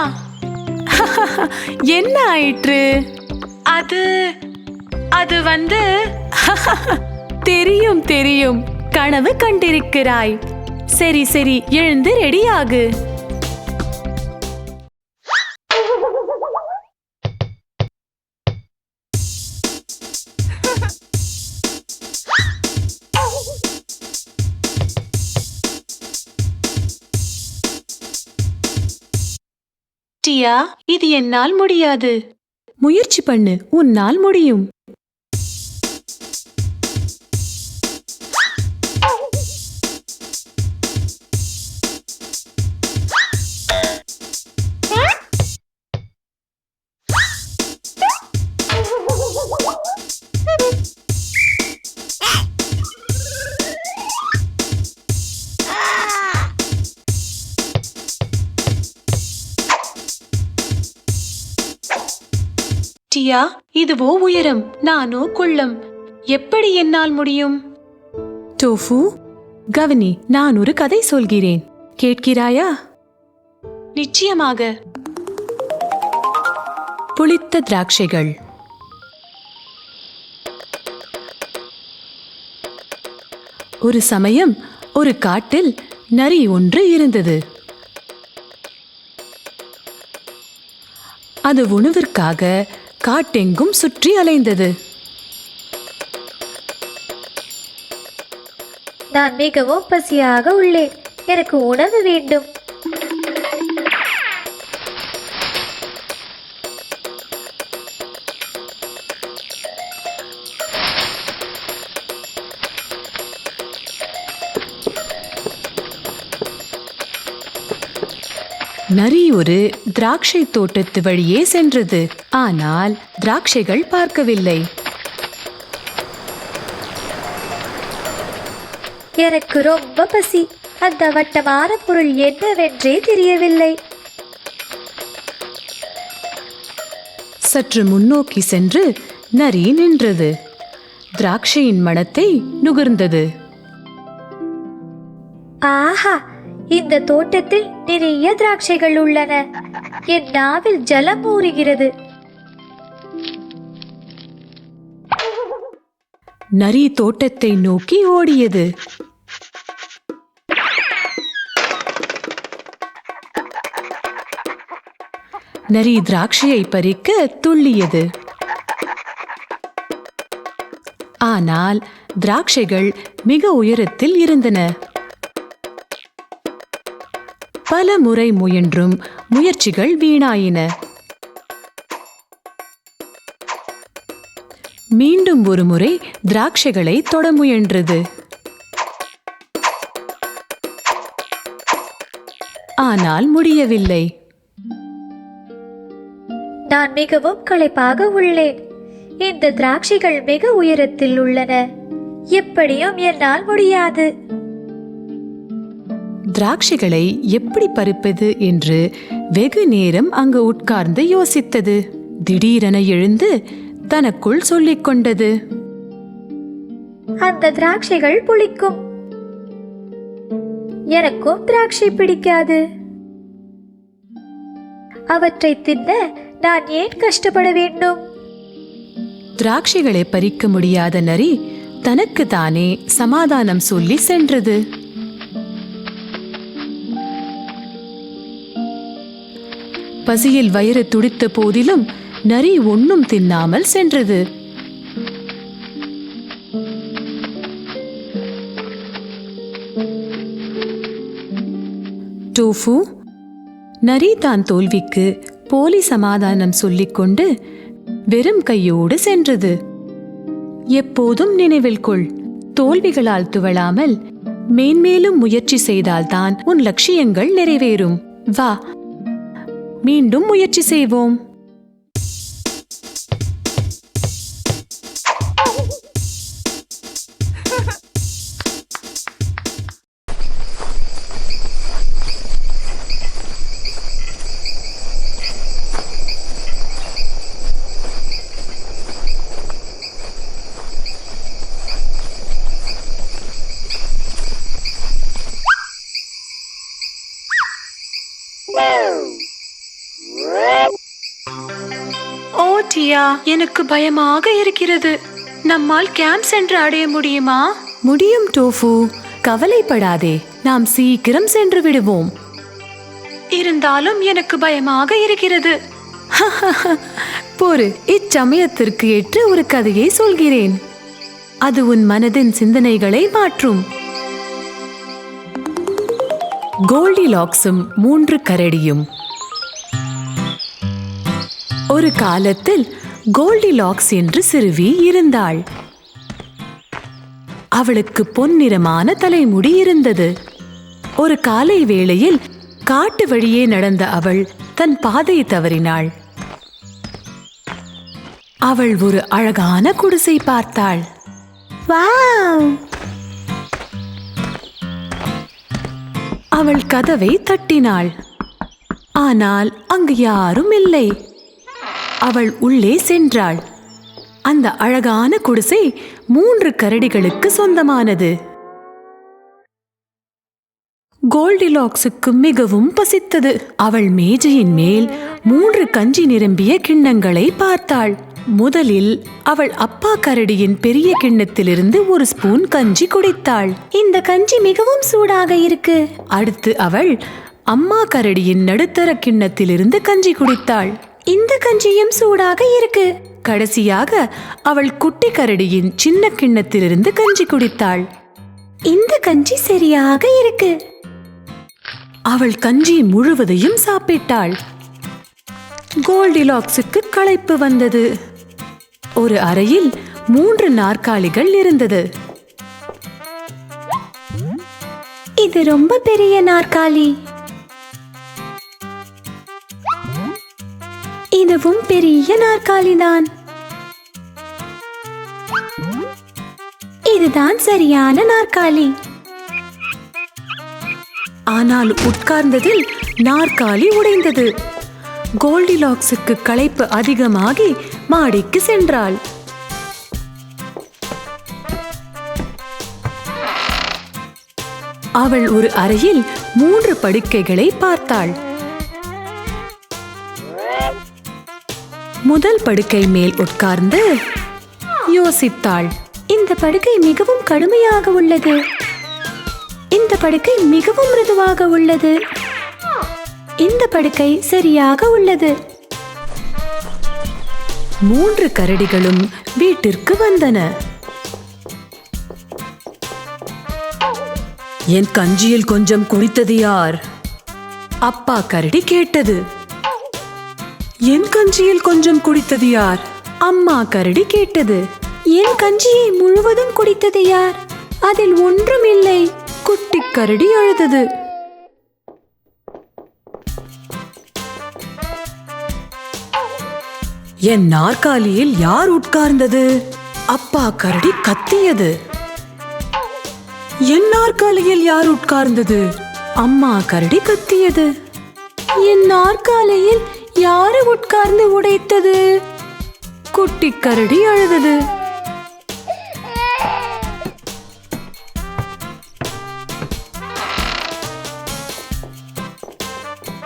என்ன ஆயிற்று? அது வந்து தெரியும் தெரியும், கனவு கண்டிருக்கிறாய். சரி சரி, எழுந்து ரெடியாகு. டியா, இது என்னால் முடியாது. முயற்சி பண்ணு, உன்னால் முடியும். டியா, இதுவோ உயரம், நானோ குள்ளம். எப்படி என்னால் முடியும்? டோஃபு, கவனி, நான் ஒரு கதை சொல்கிறேன். கேட்கிறாயா? நிச்சயமாக. புளித்த திராட்சைகள். ஒரு சமயம் ஒரு காட்டில் நரி ஒன்று இருந்தது. அது உணவிற்காக காட்டெங்கும் சுற்றி அலைந்தது. நான் மிகவும் பசியாக உள்ளேன், எனக்கு உணவு வேண்டும். நரி ஒரு திராட்சை தோட்டத்து வழியே சென்றது. ஆனால் திராட்சைகள் பார்க்கவில்லை. எனக்கு ரொம்ப பசி, அந்த வட்டமான பொருள் என்னவென்றே தெரியவில்லை. சற்று முன்னோக்கி சென்று நரி நின்றது. திராட்சையின் மணத்தை நுகர்ந்தது. ஆஹா, இந்த தோட்டத்தில் நிறைய திராட்சைகள் உள்ளன. என் நாவில் ஜலம் ஊறுகிறது. நரி தோட்டத்தை நோக்கி ஓடியது. நரி திராட்சையை பறிக்க துள்ளியது. ஆனால் திராட்சைகள் மிக உயரத்தில் இருந்தன. பல முறை முயன்றும் முயற்சிகள் வீணாயின. மீண்டும் ஒரு முறை திராட்சைகளை தொட முயன்றது. ஆனால் முடியவில்லை. நான் மிகவும் களைப்பாக உள்ளேன். இந்த திராட்சைகள் மிக உயரத்தில் உள்ளன. எப்படியும் என்னால் முடியாது. திராட்சைகளை எப்படி பறிப்பது என்று வெகு நேரம் அங்கு உட்கார்ந்து யோசித்தது. திடீரென எழுந்து தனக்குள் சொல்லிக் கொண்டது, அந்த திராட்சைகள் புளிக்கும். எனக்கும் திராட்சை பிடிக்காது. அவற்றை தின்ன நான் ஏன் கஷ்டப்பட வேண்டும்? திராட்சைகளை பறிக்க முடியாத நரி தனக்கு தானே சமாதானம் சொல்லி சென்றது. பசியில் வயிறு துடித்த போதிலும் நரி ஒன்னும் தின்னாமல் சென்றது. டோஃபு நரி தான் தோல்விக்கு போலி சமாதானம் சொல்லிக்கொண்டு வெறும் கையோடு சென்றது. எப்போதும் நினைவில் கொள், தோல்விகளால் துவளாமல் மேன்மேலும் முயற்சி செய்தால்தான் உன் லட்சியங்கள் நிறைவேறும். வா, மீண்டும் முயற்சி செய்வோம். ஓ டியா, எனக்கு பயமாக இருக்கிறது. நம்மால் கேம்ப் சென்று அடைய முடியுமா? முடியும் டோஃபு, கவலைப்படாதே, நாம் சீக்கிரம் சென்று விடுவோம். இருந்தாலும் எனக்கு பயமாக இருக்கிறது. பொறு, இச்சமயத்திற்கு ஏற்ற ஒரு கதையை சொல்கிறேன். அது உன் மனதின் சிந்தனைகளை மாற்றும். கோல்டிலாக்ஸும் 3 கரடியும். ஒரு காலத்தில் கோல்டிலாக்ஸ் என்று சிறுவி இருந்தாள். அவளுக்கு பொன்னிறமான தலைமுடி இருந்தது. ஒரு காலை வேளையில் காட்டு வழியே நடந்த அவள் தன் பாதையை தவறினாள். அவள் ஒரு அழகான குடிசை பார்த்தாள். வாவ்! அவள் கதவை தட்டினாள். ஆனால் அங்கு யாரும் இல்லை. அவள் உள்ளே சென்றாள். அந்த அழகான குடிசை 3 கரடிகளுக்கு சொந்தமானது. கோல்டிலாக்ஸுக்கு மிகவும் பசித்தது. அவள் மேஜையின் மேல் 3 கஞ்சி நிரம்பிய கிண்ணங்களை பார்த்தாள். முதலில் அவள் அப்பா கரடியின் பெரிய கிண்ணத்திலிருந்து ஒரு ஸ்பூன் கஞ்சி குடித்தாள். இந்த கஞ்சி மிகவும் சூடாக இருக்கு. அடுத்து அவள் அம்மா கரடியின் நடுத்தர கிண்ணத்திலிருந்து கஞ்சி குடித்தாள். இந்த கஞ்சியும் சூடாக இருக்கு. கடைசியாக அவள் குட்டி கரடியின் சின்ன கிண்ணத்திலிருந்து கஞ்சி குடித்தாள். இந்த கஞ்சி சரியாக இருக்கு. அவள் கஞ்சி முழுவதையும் சாப்பிட்டாள். கோல்டிலாக்ஸுக்கு களைப்பு வந்தது. ஒரு அறையில் 3 நாற்காலிகள் இருந்தது. இது ரொம்ப பெரிய நாற்காலி. இதுவும் பெரிய நாற்காலிதான். இதுதான் சரியான நாற்காலி. ஆனால் உட்கார்ந்ததில் நாற்காலி உடைந்தது. கோல்டிலாக்ஸுக்கு களைப்பு அதிகமாகி மாடிக்கு சென்றாள். அவள் ஒரு அறையில் 3 படுக்கைகளை பார்த்தாள். முதல் படுக்கை மேல் உட்கார்ந்து யோசித்தாள். இந்த படுக்கை மிகவும் கடுமையாக உள்ளது. இந்த படுக்கை மிகவும் மிருதுவாக உள்ளது. இந்த படுக்கை சரியாக உள்ளது. 3 கரடிகளும் வீட்டிற்கு வந்தன. என் கஞ்சியில் கொஞ்சம் குடித்தது யார்? அப்பா கரடி கேட்டது. என் கஞ்சியில் கொஞ்சம் குடித்தது யார்? அம்மா கரடி கேட்டது. என் கஞ்சியை முழுவதும் குடித்தது யார்? அதில் ஒன்றும் இல்லை. குட்டி கரடி அழுதது. என் நாற்காலியில் யார் உட்கார்ந்தது? அப்பா கரடி கத்தியது. என் நாற்காலியில் யார் உட்கார்ந்தது? அம்மா கரடி கத்தியது. என் நாற்காலியில் யாரு உட்கார்ந்து உடைத்தது? குட்டி கரடி அழுதது.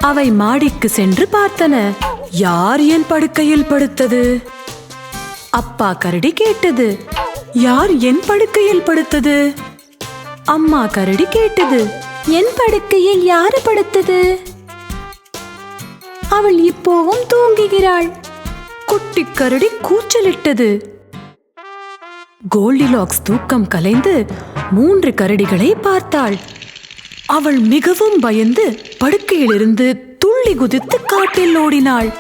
அவை மாடிக்கு சென்று பார்த்தன. யார் என் படுக்கையில் படுத்தது? அப்பா கரடி கேட்டது. யார் என் படுக்கையில் படுத்தது? அம்மா கரடி கேட்டது. என் படுக்கையில் யாரு படுத்தது? அவள் இப்போவும் தூங்குகிறாள். குட்டி கரடி கூச்சலிட்டது. கோல்டிலாக்ஸ் தூக்கம் கலைந்து 3 கரடிகளை பார்த்தாள். அவள் மிகவும் பயந்து படுக்கையிலிருந்து துள்ளி குதித்து காட்டில் ஓடினாள்.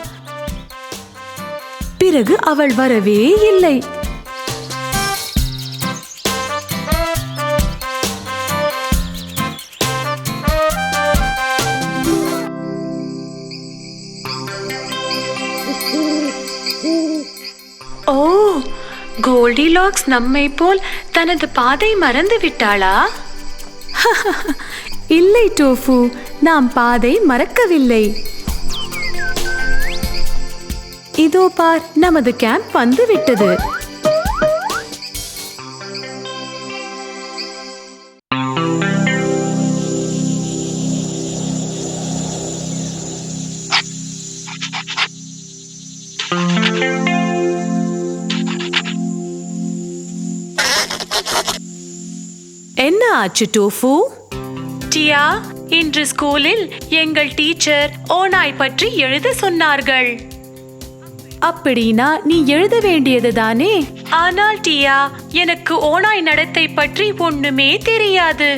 பிறகு அவள் வரவே இல்லை. ஓ, கோல்டிலாக்ஸ் நம்மை போல் தனது பாதை மறந்து விட்டாளா? இல்லை டோஃபு, நாம் பாதை மறக்கவில்லை. இதோ பார், நமது கேம்ப் வந்து விட்டது. என்ன ஆச்சு டோஃபு? டியா, இன்று ஸ்கூலில் எங்கள் டீச்சர் ஓநாய் பற்றி எழுத சொன்னார்கள். அப்படினா நீ எழுத வேண்டியது தானே? ஆனால் டியா, எனக்கு ஓநாய் நடத்தை பற்றி ஒண்ணுமே தெரியாது.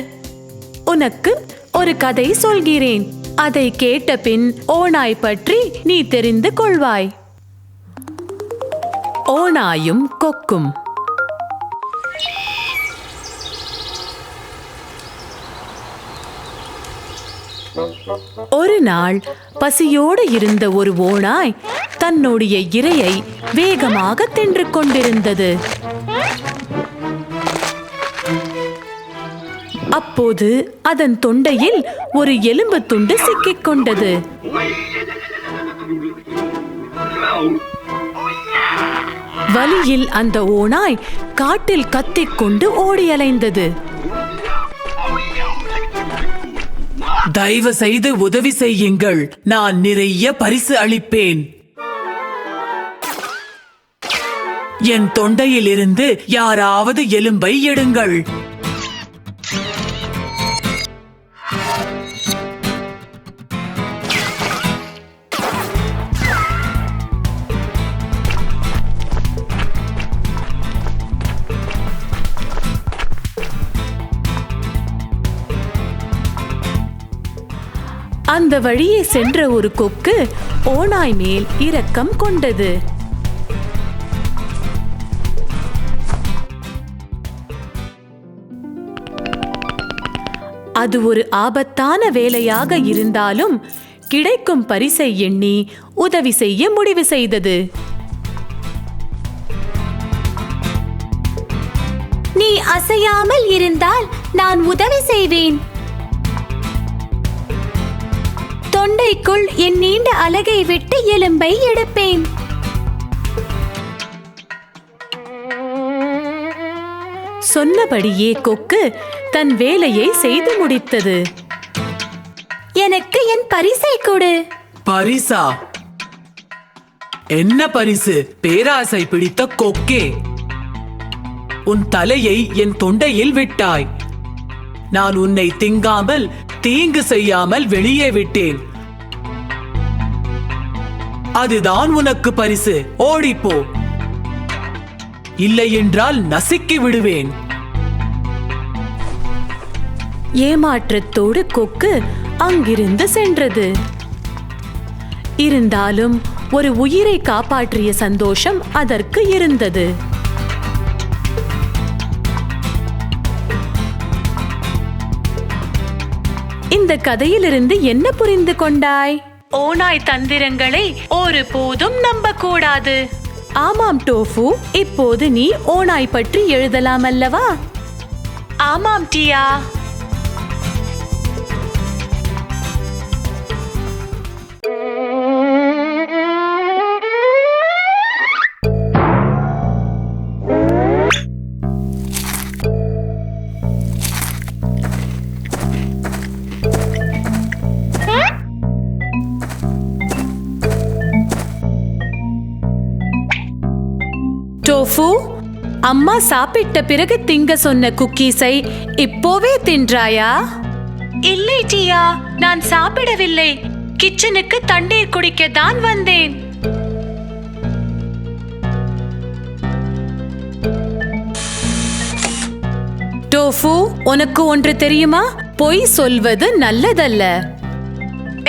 உனக்கு ஒரு கதை சொல்கிறேன். அதை கேட்ட பின் ஓநாய் பற்றி நீ தெரிந்து கொள்வாய். ஓநாயும் கொக்கும். ஒரு நாள் பசியோடு இருந்த ஒரு ஓநாய் தன்னுடைய இரையை வேகமாக தின்று கொண்டிருந்தது. அப்போது அதன் தொண்டையில் ஒரு எலும்பு துண்டு சிக்கிக் கொண்டது. வலியில் அந்த ஓநாய் காட்டில் கத்திக்கொண்டு ஓடி அலைந்தது. தயவு செய்து உதவி செய்யுங்கள், நான் நிறைய பரிசு அளிப்பேன். என் தொண்டையில் இருந்து யாராவது எலும்பை எடுங்கள். அந்த வழியே சென்ற ஒரு கொக்கு ஓநாய் மேல் இரக்கம் கொண்டது. அது ஒரு ஆபத்தான வேலையாக இருந்தாலும் கிடைக்கும் பரிசை எண்ணி உதவி செய்ய முடிவு செய்தது. நீ அசையாமல் இருந்தால் நான் உதவி செய்வேன். தொண்டைக்குள் என் நீண்ட அலகை விட்டு எலும்பை எடுப்பேன். சொன்னபடியே கொக்கு தன் வேலையை செய்து முடித்தது. எனக்கு என் பரிசை கொடு. பரிசா? என்ன பரிசு? பேராசை பிடித்த கொக்கே, உன் தலையை என் தொண்டையில் விட்டாய். நான் உன்னை திங்காமல் தீங்கு செய்யாமல் வெளியே விட்டேன். அதுதான் உனக்கு பரிசு. ஓடிப்போ, இல்லை என்றால் நசுக்கி விடுவேன். ஏமாற்றத்தோடு கொக்கு அங்கிருந்து சென்றது. இருந்தாலும் ஒரு உயிரை காப்பாற்றிய சந்தோஷம் அதற்கு இருந்தது. இந்த கதையிலிருந்து என்ன புரிந்து கொண்டாய்? ஓநாய் தந்திரங்களை ஒருபோதும் நம்பக்கூடாது. ஆமாம் டோஃபு, இப்போது நீ ஓநாய் பற்றி எழுதலாம் அல்லவா? ஆமாம் டியா. டோஃபு, அம்மா சாப்பிட்ட பிறகு திங்க சொன்ன குக்கீஸை இப்போவே தின்றாயா? இல்லை டியா, நான் சாப்பிடவில்லை. கிச்சனுக்கு தண்ணீர் குடிக்க தான் வந்தேன். டோஃபு, உனக்கு ஒன்று தெரியுமா? பொய் சொல்வது நல்லதல்ல.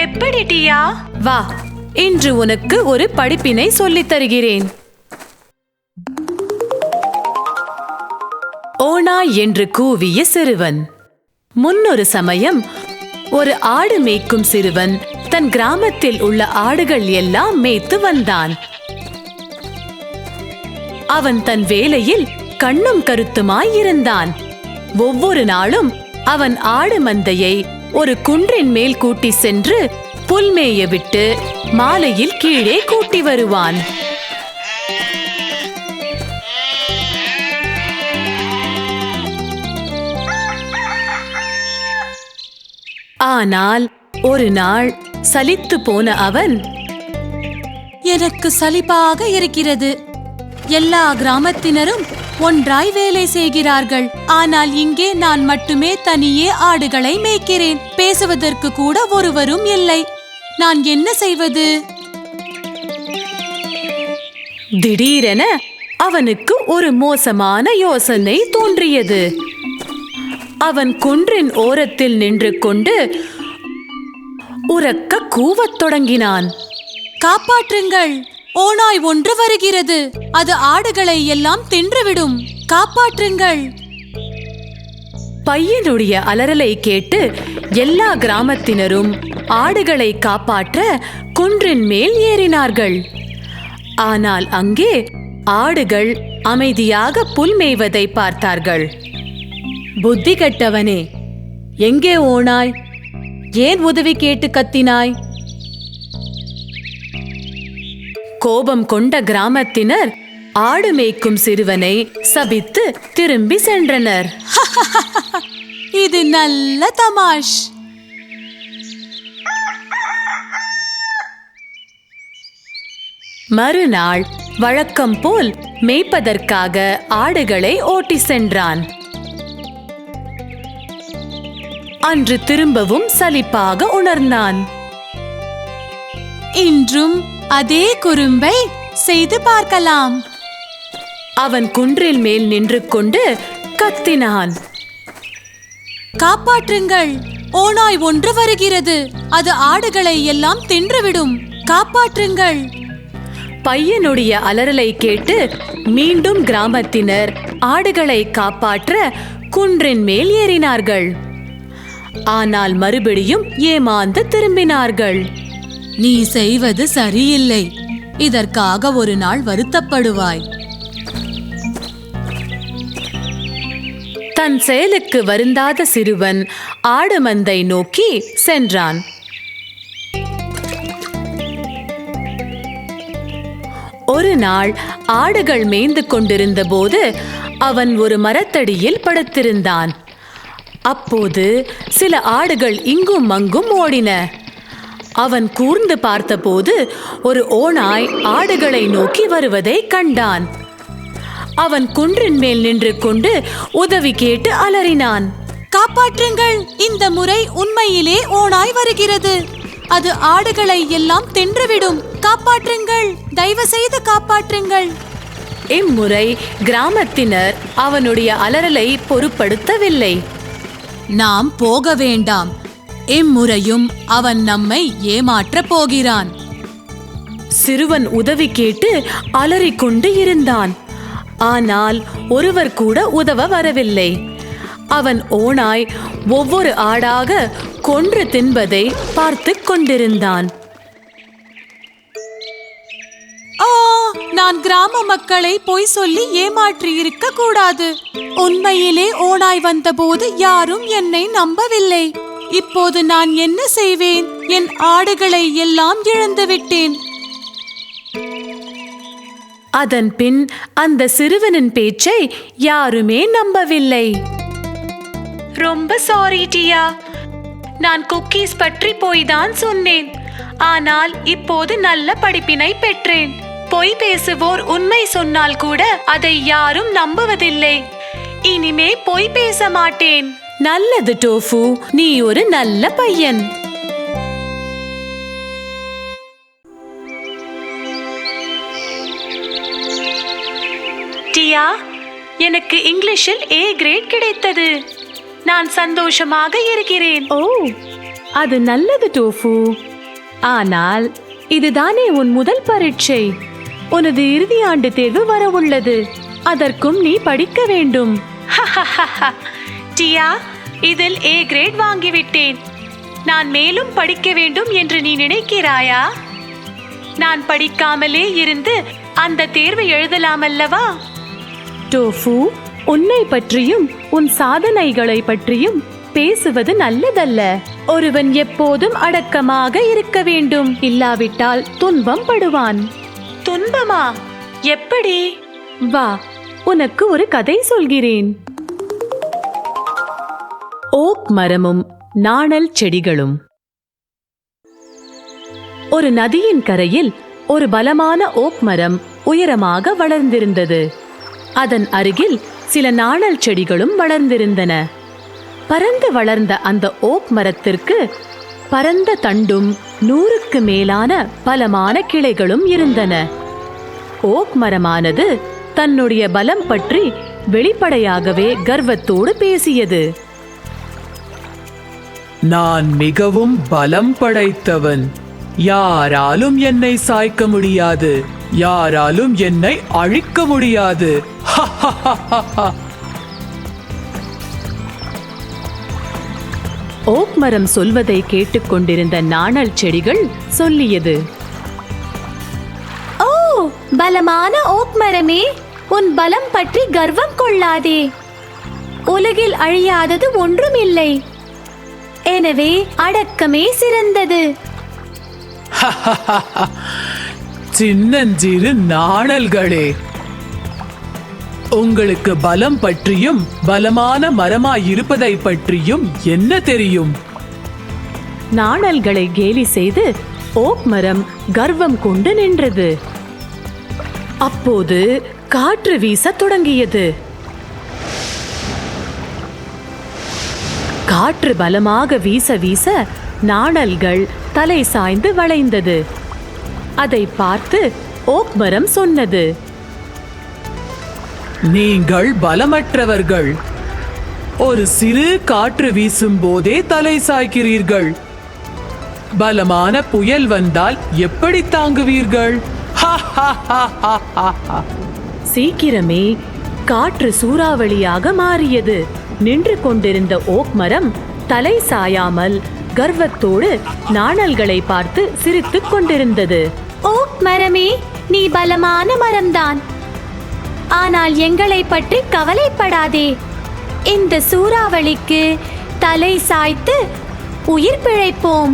எப்படி டியா? வா, இன்று உனக்கு ஒரு படிப்பினை சொல்லித் தருகிறேன். ஓநாய் என்று கூவிய சிறுவன். முன்னொரு சமயம் ஒரு ஆடு மேய்க்கும் சிறுவன் தன் கிராமத்தில் உள்ள ஆடுகள் எல்லாம் மேய்த்து வந்தான். அவன் தன் வேலையில் கண்ணும் கருத்துமாய் இருந்தான். ஒவ்வொரு நாளும் அவன் ஆடு மந்தையை ஒரு குன்றின் மேல் கூட்டி சென்று புல்மேய விட்டு மாலையில் கீழே கூட்டி வருவான். ஆனால் ஒரு நாள் சலித்து போன அவன், எனக்கு சலிப்பாக இருக்கிறது. எல்லா கிராமத்தினரும் ஒன்றாய் வேலை செய்கிறார்கள். ஆனால் இங்கே நான் மட்டுமே தனியே ஆடுகளை மேய்க்கிறேன். பேசுவதற்கு கூட ஒருவரும் இல்லை. நான் என்ன செய்வது? திடீரென அவனுக்கு ஒரு மோசமான யோசனை தோன்றியது. அவன் குன்றின் ஓரத்தில் நின்று கொண்டு உரக்க கூவத் தொடங்கினான். காப்பாற்றுங்கள்! ஓநாய் ஒன்று வருகிறது. அது ஆடுகளை எல்லாம் தின்றுவிடும். காப்பாற்றுங்கள்! பையனுடைய அலறலை கேட்டு எல்லா கிராமத்தினரும் ஆடுகளை காப்பாற்ற குன்றின் மேல் ஏறினார்கள். ஆனால் அங்கே ஆடுகள் அமைதியாக புல் மேய்வதை பார்த்தார்கள். புத்தி கெட்டவனே, எங்கே ஓனாய்? ஏன் உதவி கேட்டு கத்தினாய்? கோபம் கொண்ட கிராமத்தினர் ஆடு மேய்க்கும் சிறுவனை சபித்து திரும்பி சென்றனர். இது நல்ல தமாஷ். மறுநாள் வழக்கம் போல் மேய்ப்பதற்காக ஆடுகளை ஓட்டி சென்றான். அன்று திரும்பவும் சலிப்பாக உணர்ந்தான். இன்றும் அதே குறும்பை செய்து பார்க்கலாம். அவன் குன்றில் மேல் நின்று கொண்டு கத்தினான். காப்பாற்றுங்கள்! ஓநாய் ஒன்று வருகிறது. அது ஆடுகளை எல்லாம் தின்றுவிடும். காப்பாற்றுங்கள். பையனுடைய அலறலை கேட்டு மீண்டும் கிராமத்தினர் ஆடுகளை காப்பாற்ற குன்றின் மேல் ஏறினார்கள். ஆனால் மறுபடியும் ஏமாந்து திரும்பினார்கள். நீ செய்வது சரியில்லை. இதற்காக ஒரு நாள் வருத்தப்படுவாய். தன் செயலுக்கு வருந்தாத சிறுவன் ஆடு மந்தை நோக்கி சென்றான். ஒரு நாள் ஆடுகள் மேய்ந்து கொண்டிருந்த போது அவன் ஒரு மரத்தடியில் படுத்திருந்தான். அப்போது சில ஆடுகள் இங்கும் அங்கும் ஓடின. அவன் கூர்ந்து பார்த்தபோது ஒரு ஓநாய் ஆடுகளை நோக்கி வருவதை கண்டான். அவன் குன்றின் மேல் நின்று கொண்டு உதவி கேட்டு அலறினான். காப்பாற்றுங்கள். இந்த முறை உண்மையிலே ஓநாய் வருகிறது. அது ஆடுகளை எல்லாம் தின்றுவிடும். காப்பாற்றுங்கள். தயவு செய்து காப்பாற்றுங்கள். இம்முறை கிராமத்தினர் அவனுடைய அலறலை பொருட்படுத்தவில்லை. நாம் போக வேண்டாம். இம்முறையும் அவன் நம்மை ஏமாற்றப் போகிறான். சிறுவன் உதவி கேட்டு அலறிக்கொண்டு இருந்தான். ஆனால் ஒருவர் கூட உதவ வரவில்லை. அவன் ஓநாய் ஒவ்வொரு ஆடாக கொன்று தின்பதை பார்த்து கொண்டிருந்தான். நான் கிராம மக்களை பொய் சொல்லி ஏமாற்றி இருக்க கூடாது. உண்மையிலே ஓநாய் வந்தபோது யாரும் என்னை நம்பவில்லை. இப்போது நான் என்ன செய்வேன்? என் ஆடுகளை எல்லாம் இழந்து விட்டேன். அதன் பின் அந்த சிறுவனின் பேச்சை யாருமே நம்பவில்லை. ரொம்ப சாரி டியா, நான் குக்கீஸ் பற்றி போய்தான் சொன்னேன். ஆனால் இப்போது நல்ல படிப்பினை பெற்றேன். பொய் பேசுவோர் உண்மை சொன்னால் கூட அதை யாரும் நம்புவதில்லை. இனிமே பொய் பேச மாட்டேன். நல்லது டோஃபு, நீ ஒரு நல்ல பையன். டியா, எனக்கு இங்கிலீஷில் A கிரேட் கிடைத்தது. நான் சந்தோஷமாக இருக்கிறேன். ஓ, அது நல்லது டோஃபு. ஆனால் இதுதானே உன் முதல் பரீட்சை. உனது இறுதி ஆண்டு தேர்வு வர உள்ளது. அதற்கும் நீ படிக்க வேண்டும். டியா, இதில் A கிரேட் வாங்கிவிட்டேன். நான் மேலும் படிக்க வேண்டும் என்று நீ நினைக்கிறாயா? நான் படிக்காமலே இருந்து அந்த தேர்வை எழுதலாம் அல்லவா? டோஃபு, உன்னை பற்றியும் உன் சாதனைகளை பற்றியும் பேசுவது நல்லதல்ல. ஒருவன் எப்போதும் அடக்கமாக இருக்க வேண்டும். இல்லாவிட்டால் துன்பம் படுவான். துன்பமா? எப்படி? வா, உனக்கு ஒரு கதை சொல்கிறேன். ஓக் மரமும் நாணல் செடிகளும். ஒரு நதியின் கரையில் ஒரு பலமான ஓக் மரம் உயரமாக வளர்ந்திருந்தது. அதன் அருகில் சில நாணல் செடிகளும் வளர்ந்திருந்தன. பரந்து வளர்ந்த அந்த ஓக் மரத்திற்கு பரந்த தண்டும் 100க்கு மேலான பலமான கிளைகளும் இருந்தன. ஓக் மரமானது தன்னுடைய பலம் பற்றி வெளிப்படையாகவே கர்வத்தோடு பேசியது. நான் மிகவும் பலம் படைத்தவன். யாராலும் என்னை சாய்க்க முடியாது. யாராலும் என்னை அழிக்க முடியாது. ஓக் மரம் சொல்வதை கேட்டுக்கொண்டிருந்த நாணல் செடிகள் சொல்லியது. ஓ, பலமான ஓக் மரமே, உன் பலம் பற்றி கர்வம் கொள்ளாதே. உலகில் அழியாதது ஒன்றுமில்லை. எனவே அடக்கமே சிறந்தது. சின்னஞ்சிறு நாணல்களே, உங்களுக்கு பலம் பற்றியும் பலமான மரமாயிருப்பதை பற்றியும் என்ன தெரியும்? நாணல்களை கேலி செய்து ஓக் மரம் கர்வம் கொண்டு நின்றது. அப்போது காற்று வீசத் தொடங்கியது. காற்று பலமாக வீச வீச நாணல்கள் தலை சாய்ந்து வளைந்தது. அதை பார்த்து ஓக் மரம் சொன்னது, நீங்கள் பலமற்றவர்கள். ஒரு சிறு காற்று வீசும் போதே தலை சாய்க்கிறீர்கள். பலமான புயல் வந்தால் எப்படி தாங்குவீர்கள்? சீக்கிரமே காற்று சூறாவளியாக மாறியது. நின்று கொண்டிருந்த ஓக் மரம் தலை சாயாமல் கர்வத்தோடு நாணல்களை பார்த்து சிரித்துக் கொண்டிருந்தது. ஓக் மரமே, நீ பலமான மரம்தான். ஆனால் எங்களை பற்றி கவலைப்படாதே. இந்த சூறாவளிக்கு தலை சாய்த்து உயிர் பிழைப்போம்.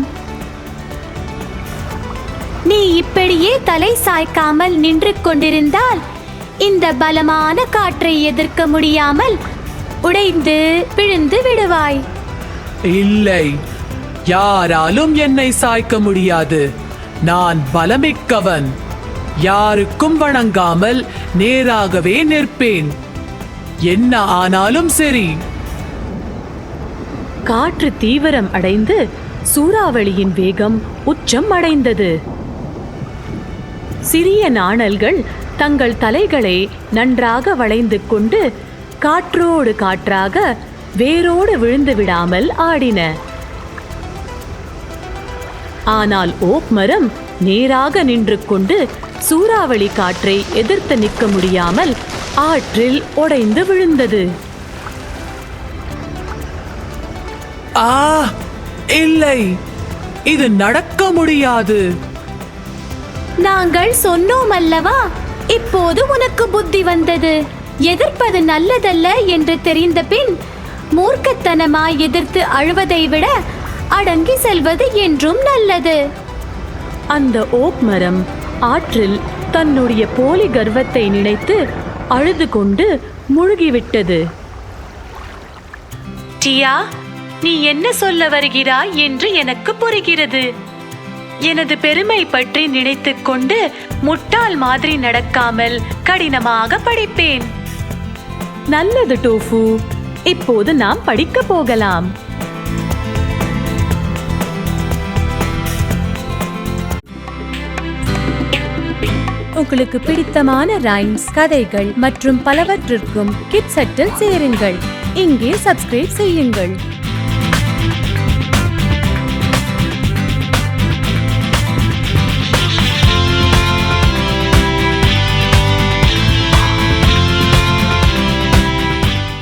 நீ இப்படியே தலை சாய்க்காமல் நின்று கொண்டிருந்தால் இந்த பலமான காற்றை எதிர்க்க முடியாமல் உடைந்து விழுந்து விடுவாய். இல்லை, யாராலும் என்னை சாய்க்க முடியாது. நான் பலமிக்கவன். யாருக்கும் வணங்காமல் நேராகவே நிற்பேன். என்ன ஆனாலும் சரி. காற்று தீவிரம் அடைந்து சூறாவளியின் வேகம் உச்சம் அடைந்தது. சிறிய நாணல்கள் தங்கள் தலைகளை நன்றாக வளைந்து கொண்டு காற்றோடு காற்றாக வேரோடு விழுந்து விடாமல் ஆடின. ஆனால் ஓக் மரம் நேராக நின்று கொண்டு சூறாவளி காற்றை எதிர்த்து நிற்க முடியாமல் ஆற்றில் உடைந்து விழுந்தது. இல்லை, இது நடக்க முடியாது. நாங்கள் சொன்னோம் அல்லவா? இப்போது உனக்கு புத்தி வந்தது. எதிர்ப்பது நல்லதல்ல என்று தெரிந்த பின் மூர்க்கத்தனமாய் எதிர்த்து அழுவதை விட அடங்கி செல்வது என்றும் நல்லது. அந்த ஓக் மரம் ஆற்றில் தன்னுடைய போலி கர்வத்தை நினைத்து அழுது கொண்டு முழுகிவிட்டது. டியா, நீ என்ன சொல்ல வருகிறாய் என்று எனக்கு புரிகிறது. எனது பெருமை பற்றி நினைத்துக் கொண்டு முட்டாள் மாதிரி நடக்காமல் கடினமாக படிப்பேன். நல்லது டோஃபு, இப்போது நாம் படிக்க போகலாம். உங்களுக்கு பிடித்தமான ரைம்ஸ், கதைகள் மற்றும் பலவற்றிற்கும் கிட்சட்டில் சேருங்கள். இங்கே சப்ஸ்கிரைப் செய்யுங்கள்.